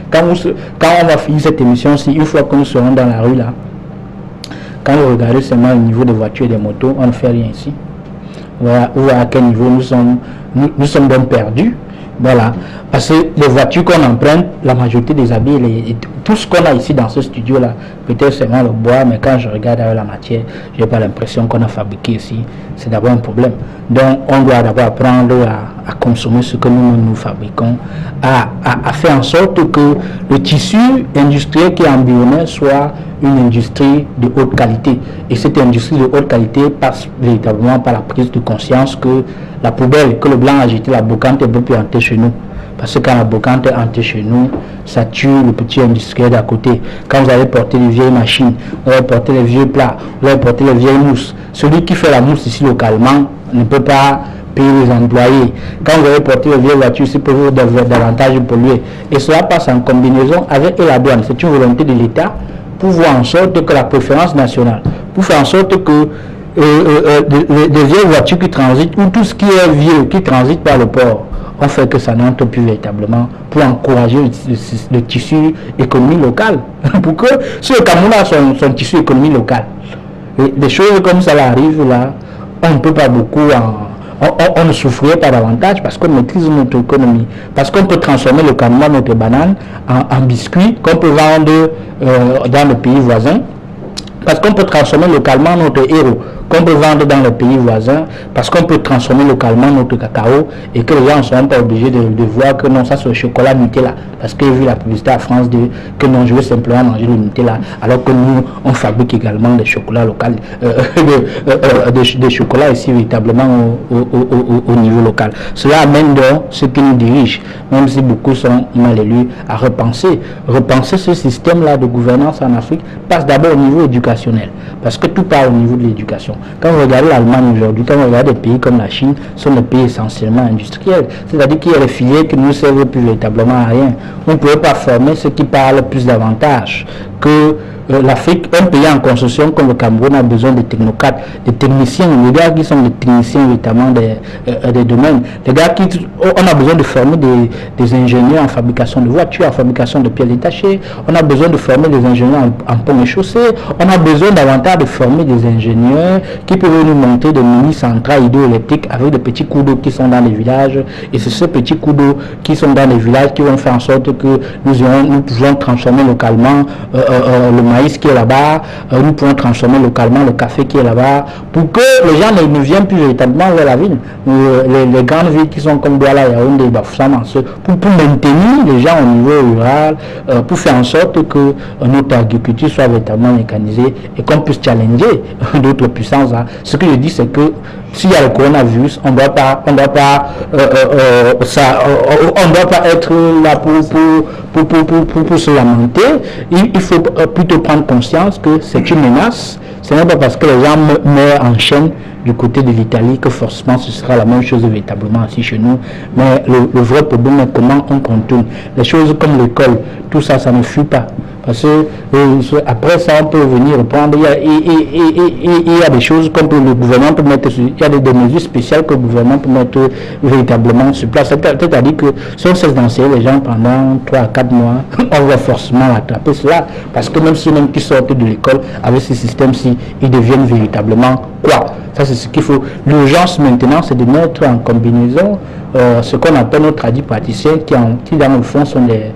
quand on va finir cette émission-ci, une fois que nous serons dans la rue, là, quand vous regardez seulement le niveau des voitures et des motos, on ne fait rien ici. Voilà, ou à quel niveau nous sommes donc perdus. Voilà, parce que les voitures qu'on emprunte, la majorité des habits est tout ce qu'on a ici dans ce studio-là, peut-être seulement le bois, mais quand je regarde avec la matière, je n'ai pas l'impression qu'on a fabriqué ici. C'est d'abord un problème. Donc, on doit d'abord apprendre à consommer ce que nous fabriquons, à faire en sorte que le tissu industriel qui est embryonnaire soit une industrie de haute qualité. Et cette industrie de haute qualité passe véritablement par la prise de conscience que la poubelle que le blanc a jetée, la brocante, ne peut plus entrer chez nous. Parce que quand la brocante entre chez nous, ça tue le petit industriel d'à côté. Quand vous allez porter les vieilles machines, vous allez porter les vieux plats, vous allez porter les vieilles mousses. Celui qui fait la mousse ici localement ne peut pas payer les employés. Quand vous allez porter les vieilles voitures, c'est pour vous davantage polluer. Et cela passe en combinaison avec la douane. C'est une volonté de l'État pour voir en sorte que la préférence nationale, pour faire en sorte que des vieilles voitures qui transitent, ou tout ce qui est vieux qui transite par le port, on fait que ça n'entre plus véritablement pour encourager le tissu économique local. Pour que si le Cameroun a son tissu économique local, et des choses comme ça là arrivent là, on ne peut pas beaucoup on ne souffrirait pas davantage parce qu'on maîtrise notre économie, parce qu'on peut transformer localement notre banane en biscuits qu'on peut vendre dans le pays voisin, parce qu'on peut transformer localement notre héros qu'on peut vendre dans les pays voisins, parce qu'on peut transformer localement notre cacao et que les gens ne seront pas obligés de voir que non, ça c'est le chocolat Nutella, parce que j'ai vu la publicité à France que non, je veux simplement manger le Nutella, alors que nous on fabrique également des chocolats locaux, des chocolats ici véritablement au niveau local. Cela amène donc ceux qui nous dirigent, même si beaucoup sont mal élus, à repenser ce système-là de gouvernance en Afrique passe d'abord au niveau éducationnel, parce que tout part au niveau de l'éducation. Quand vous regardez l'Allemagne aujourd'hui, quand vous regardez des pays comme la Chine, ce sont des pays essentiellement industriels. C'est-à-dire qu'il y a des filières qui ne nous servent plus véritablement à rien. Vous ne pouvez pas former ceux qui parlent plus davantage que l'Afrique. Un pays en construction comme le Cameroun a besoin de technocrates, de techniciens, des gars qui sont des techniciens véritablement des domaines. Des gars on a besoin de former des ingénieurs en fabrication de voitures, en fabrication de pièces détachées. On a besoin de former des ingénieurs en pont et chaussée. On a besoin davantage de former des ingénieurs qui peuvent nous monter des mini-centrales hydroélectriques avec des petits coups d'eau qui sont dans les villages. Et c'est ces petits coups d'eau qui sont dans les villages qui vont faire en sorte que nous pouvons transformer localement le maïs qui est là-bas, nous pouvons transformer localement le café qui est là-bas, pour que les gens ne viennent plus véritablement vers la ville. Les grandes villes qui sont comme Douala, Yaoundé, Bafoussam, pour maintenir les gens au niveau rural, pour faire en sorte que notre agriculture soit véritablement mécanisée et qu'on puisse challenger d'autres puissances. Ce que je dis, c'est que s'il y a le coronavirus, on ne doit pas être là pour se lamenter. Il faut plutôt prendre conscience que c'est une menace. Ce n'est pas parce que les gens meurent en chaîne du côté de l'Italie que forcément ce sera la même chose véritablement ici chez nous. Mais le vrai problème est comment on contourne. Les choses comme l'école, tout ça, ça ne fuit pas. Parce que après ça, on peut venir reprendre. Il y a des choses comme le gouvernement peut mettre. Il y a des mesures spéciales que le gouvernement peut mettre véritablement sur place. C'est-à-dire que si on cesse d'enseigner les gens pendant 3 à 4 mois, on va forcément attraper cela. Parce que même ceux qui sortent de l'école avec ce système-ci, ils deviennent véritablement quoi? Ça, c'est ce qu'il faut. L'urgence maintenant, c'est de mettre en combinaison ce qu'on appelle nos tradipraticiens qui dans le fond sont des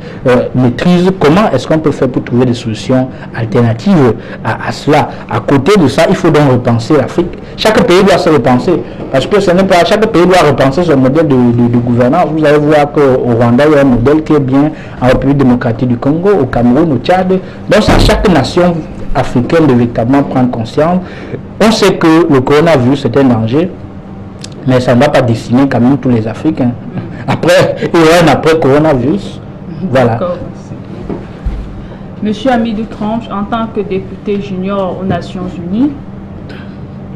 maîtrisent comment est-ce qu'on peut faire pour trouver des solutions alternatives à cela. À côté de ça, il faut donc repenser l'Afrique. Chaque pays doit se repenser, parce que ce n'est pas chaque pays doit repenser son modèle de gouvernance. Vous allez voir qu'au Rwanda, il y a un modèle qui est bien en République démocratique du Congo, au Cameroun, au Tchad. Donc, à chaque nation africaine de véritablement prendre conscience. On sait que le coronavirus est un danger, mais ça ne va pas décimer quand même tous les Africains. Après, il y aura un après coronavirus. Voilà. Monsieur Hamidou Tranche, en tant que député junior aux Nations Unies,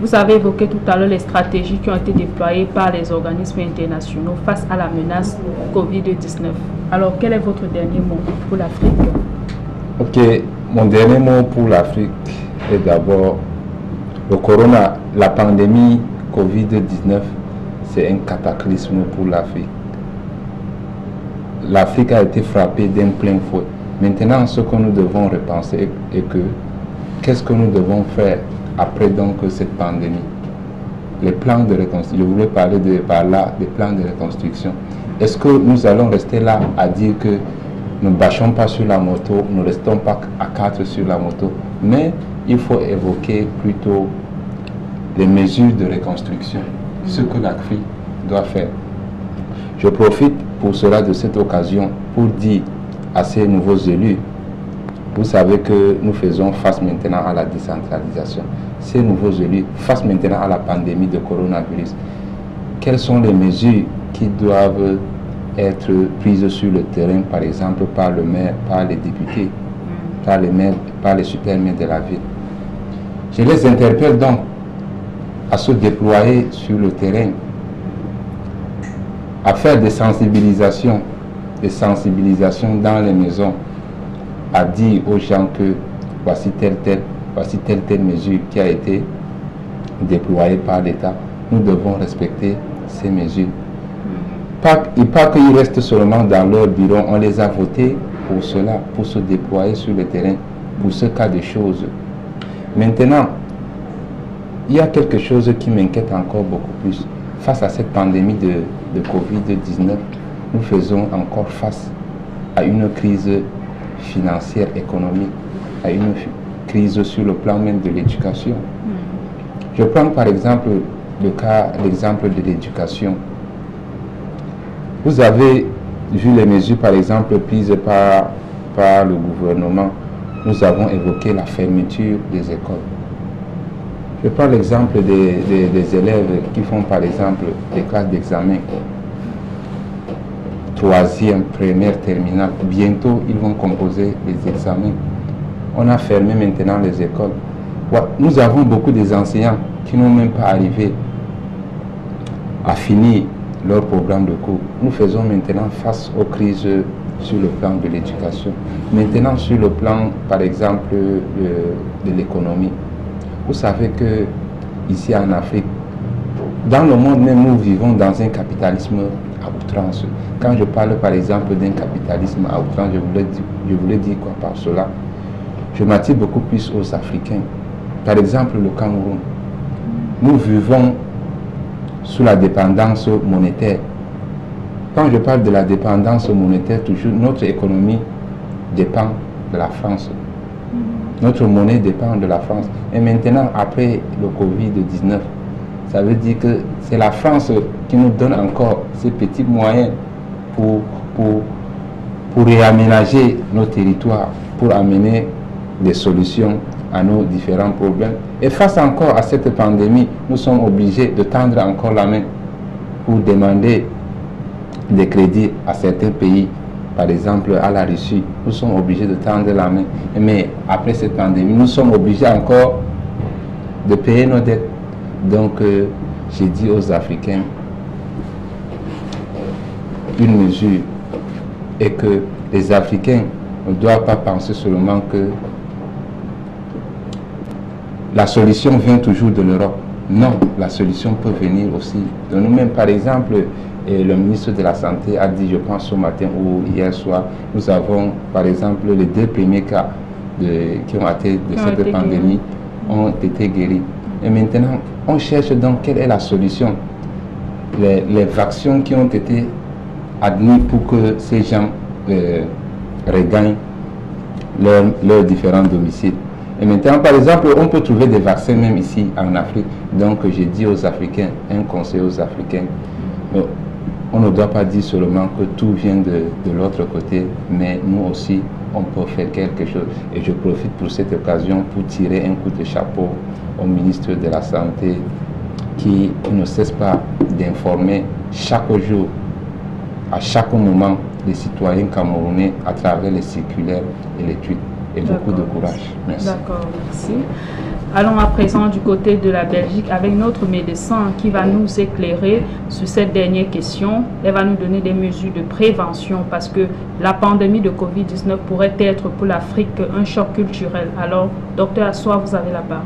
vous avez évoqué tout à l'heure les stratégies qui ont été déployées par les organismes internationaux face à la menace Covid-19. Alors, quel est votre dernier mot pour l'Afrique? Ok, mon dernier mot pour l'Afrique est d'abord la pandémie Covid-19, c'est un cataclysme pour l'Afrique. L'Afrique a été frappée d'un plein fouet. Maintenant, ce que nous devons repenser est que qu'est-ce que nous devons faire après donc cette pandémie? Les plans de reconstruction, je voulais parler des plans de reconstruction. Est-ce que nous allons rester là à dire que ne bâchons pas sur la moto, ne restons pas à 4 sur la moto, mais il faut évoquer plutôt les mesures de reconstruction, ce que l'Afrique doit faire. Je profite pour cela de cette occasion pour dire à ces nouveaux élus, vous savez que nous faisons face maintenant à la décentralisation. Ces nouveaux élus, face maintenant à la pandémie de coronavirus, quelles sont les mesures qui doivent être prises sur le terrain, par exemple par le maire, par les députés, par les maires, par les super-maires de la ville? Je les interpelle donc à se déployer sur le terrain, à faire des sensibilisations dans les maisons, à dire aux gens que voici telle mesure qui a été déployée par l'État. Nous devons respecter ces mesures. Pas qu'ils restent seulement dans leur bureau, on les a votés pour cela, pour se déployer sur le terrain, pour ce cas de choses. Maintenant, il y a quelque chose qui m'inquiète encore beaucoup plus. Face à cette pandémie de Covid-19, nous faisons encore face à une crise financière, économique, à une crise sur le plan même de l'éducation. Je prends par exemple l'exemple de l'éducation. Vous avez vu les mesures par exemple prises par le gouvernement. Nous avons évoqué la fermeture des écoles. Je prends l'exemple des élèves qui font par exemple des classes d'examen. 3e, première, terminale. Bientôt, ils vont composer les examens. On a fermé maintenant les écoles. Nous avons beaucoup d'enseignants qui n'ont même pas arrivé à finir leur programme de cours. Nous faisons maintenant face aux crises sur le plan de l'éducation. Maintenant, sur le plan, par exemple, de l'économie. Vous savez que ici en Afrique, dans le monde même, nous vivons dans un capitalisme à outrance. Quand je parle par exemple d'un capitalisme à outrance, je voulais dire quoi par cela? Je m'attire beaucoup plus aux Africains. Par exemple, le Cameroun. Nous vivons sous la dépendance monétaire. Quand je parle de la dépendance monétaire, toujours, notre économie dépend de la France. Notre monnaie dépend de la France. Et maintenant, après le Covid-19, ça veut dire que c'est la France qui nous donne encore ces petits moyens pour réaménager nos territoires, pour amener des solutions à nos différents problèmes. Et face encore à cette pandémie, nous sommes obligés de tendre encore la main pour demander des crédits à certains pays. Par exemple, à la Russie, nous sommes obligés de tendre la main. Mais après cette pandémie, nous sommes obligés encore de payer nos dettes. Donc, j'ai dit aux Africains, une mesure est que les Africains ne doivent pas penser seulement que la solution vient toujours de l'Europe. Non, la solution peut venir aussi de nous-mêmes. Par exemple, le ministre de la Santé a dit, je pense ce matin ou hier soir, nous avons par exemple les 2 premiers cas qui ont été de cette pandémie ont été guéris. Et maintenant, on cherche donc quelle est la solution. Les vaccins qui ont été admis pour que ces gens regagnent leurs différents domiciles. Et maintenant, par exemple, on peut trouver des vaccins même ici en Afrique. Donc, j'ai dit aux Africains, un conseil aux Africains, on ne doit pas dire seulement que tout vient de l'autre côté, mais nous aussi, on peut faire quelque chose. Et je profite pour cette occasion pour tirer un coup de chapeau au ministre de la Santé qui ne cesse pas d'informer chaque jour, à chaque moment, les citoyens camerounais à travers les circulaires et les tweets. Et beaucoup de courage. Merci. D'accord, merci. Allons à présent du côté de la Belgique avec notre médecin qui va nous éclairer sur cette dernière question. Elle va nous donner des mesures de prévention parce que la pandémie de Covid-19 pourrait être pour l'Afrique un choc culturel. Alors, docteur Assoua, vous avez la parole.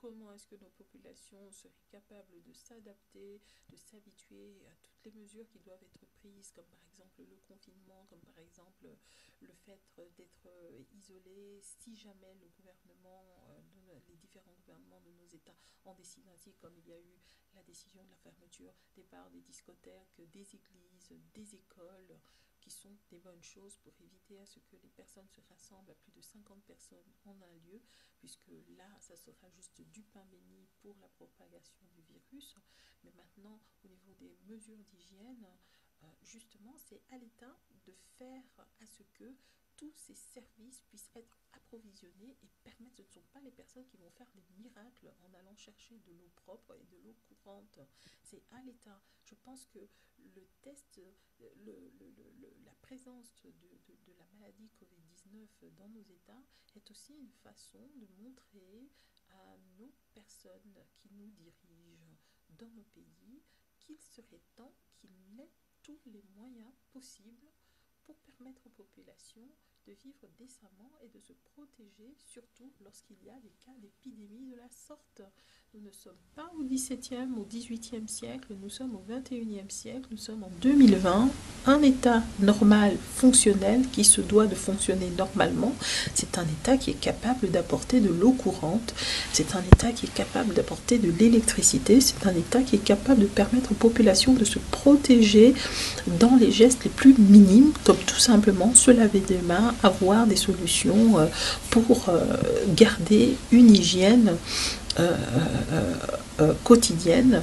comment est-ce que nos populations seraient capables de s'adapter, de s'habituer à toutes les mesures qui doivent être prises, comme par exemple le confinement, comme par exemple le fait d'être isolé, si jamais le gouvernement, les différents gouvernements de nos États ont décidé ainsi, comme il y a eu la décision de la fermeture des bars, des discothèques, des églises, des écoles, qui sont des bonnes choses pour éviter à ce que les personnes se rassemblent à plus de 50 personnes en un lieu, puisque là, ça sera juste du pain béni pour la propagation du virus. Mais maintenant, au niveau des mesures d'hygiène, justement, c'est à l'État de faire à ce que tous ces services puissent être approvisionnés et permettre, ce ne sont pas les personnes qui vont faire des miracles en allant chercher de l'eau propre et de l'eau courante. C'est à l'État. Je pense que le test, la présence de la maladie Covid-19 dans nos États est aussi une façon de montrer à nos personnes qui nous dirigent dans nos pays qu'il serait temps qu'ils aient tous les moyens possibles pour permettre aux populations de vivre décemment et de se protéger, surtout lorsqu'il y a des cas d'épidémie de la sorte. Nous ne sommes pas au XVIIe, au XVIIIe siècle, nous sommes au XXIe siècle, nous sommes en 2020. Un État normal, fonctionnel, qui se doit de fonctionner normalement, c'est un État qui est capable d'apporter de l'eau courante, c'est un État qui est capable d'apporter de l'électricité, c'est un État qui est capable de permettre aux populations de se protéger dans les gestes les plus minimes, comme tout simplement se laver des mains, avoir des solutions pour garder une hygiène quotidienne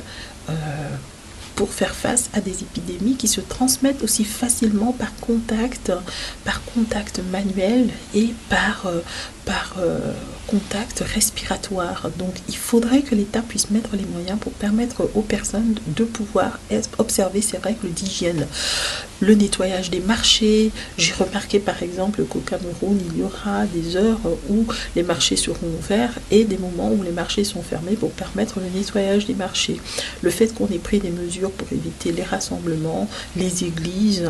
pour faire face à des épidémies qui se transmettent aussi facilement par contact manuel et par contact respiratoire. Donc il faudrait que l'État puisse mettre les moyens pour permettre aux personnes de pouvoir observer ces règles d'hygiène. Le nettoyage des marchés, j'ai remarqué par exemple qu'au Cameroun, il y aura des heures où les marchés seront ouverts et des moments où les marchés sont fermés pour permettre le nettoyage des marchés. Le fait qu'on ait pris des mesures pour éviter les rassemblements, les églises,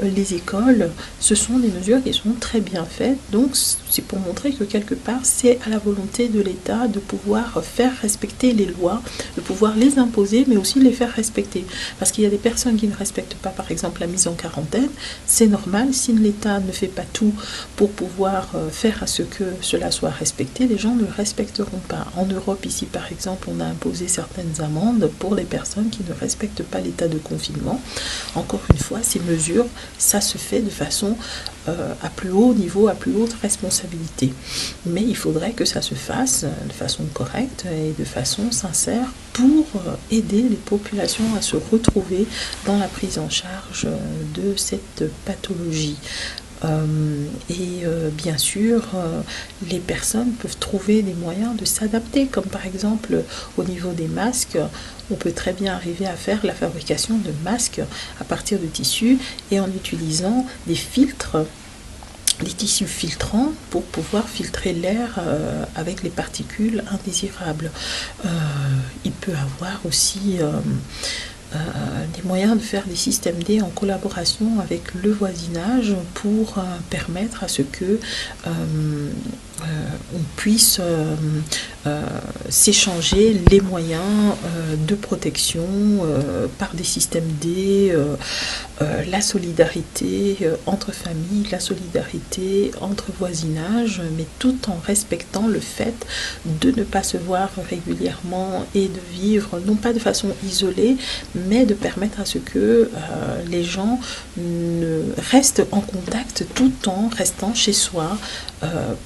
les écoles, ce sont des mesures qui sont très bien faites. Donc c'est pour montrer que quelque part, c'est à la volonté de l'État de pouvoir faire respecter les lois, de pouvoir les imposer, mais aussi les faire respecter. Parce qu'il y a des personnes qui ne respectent pas, par exemple, la mise en quarantaine. C'est normal, si l'État ne fait pas tout pour pouvoir faire à ce que cela soit respecté, les gens ne le respecteront pas. En Europe, ici, par exemple, on a imposé certaines amendes pour les personnes qui ne respectent pas l'état de confinement. Encore une fois, ces mesures, ça se fait de façon à plus haut niveau, à plus haute responsabilité. Mais il faudrait que ça se fasse de façon correcte et de façon sincère pour aider les populations à se retrouver dans la prise en charge de cette pathologie. Bien sûr, les personnes peuvent trouver des moyens de s'adapter, comme par exemple au niveau des masques. On peut très bien arriver à faire la fabrication de masques à partir de tissus et en utilisant des filtres, des tissus filtrants pour pouvoir filtrer l'air avec les particules indésirables. Il peut avoir aussi des moyens de faire des systèmes D en collaboration avec le voisinage pour permettre à ce que on puisse s'échanger les moyens de protection par des systèmes D, la solidarité entre familles, la solidarité entre voisinages, mais tout en respectant le fait de ne pas se voir régulièrement et de vivre non pas de façon isolée, mais de permettre à ce que les gens restent en contact tout en restant chez soi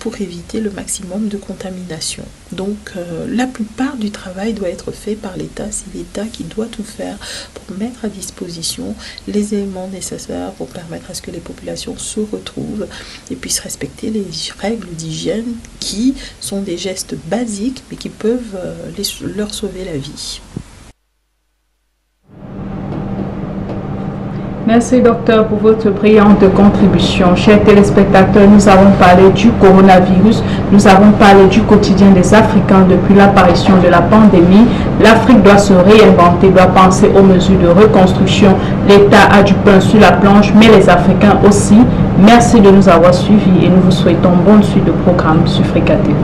pour éviter le maximum de contamination. Donc la plupart du travail doit être fait par l'État. C'est l'État qui doit tout faire pour mettre à disposition les éléments nécessaires pour permettre à ce que les populations se retrouvent et puissent respecter les règles d'hygiène qui sont des gestes basiques mais qui peuvent leur sauver la vie. Merci docteur pour votre brillante contribution. Chers téléspectateurs, nous avons parlé du coronavirus, nous avons parlé du quotidien des Africains depuis l'apparition de la pandémie. L'Afrique doit se réinventer, doit penser aux mesures de reconstruction. L'État a du pain sur la planche, mais les Africains aussi. Merci de nous avoir suivis et nous vous souhaitons bonne suite de programme sur Africa TV.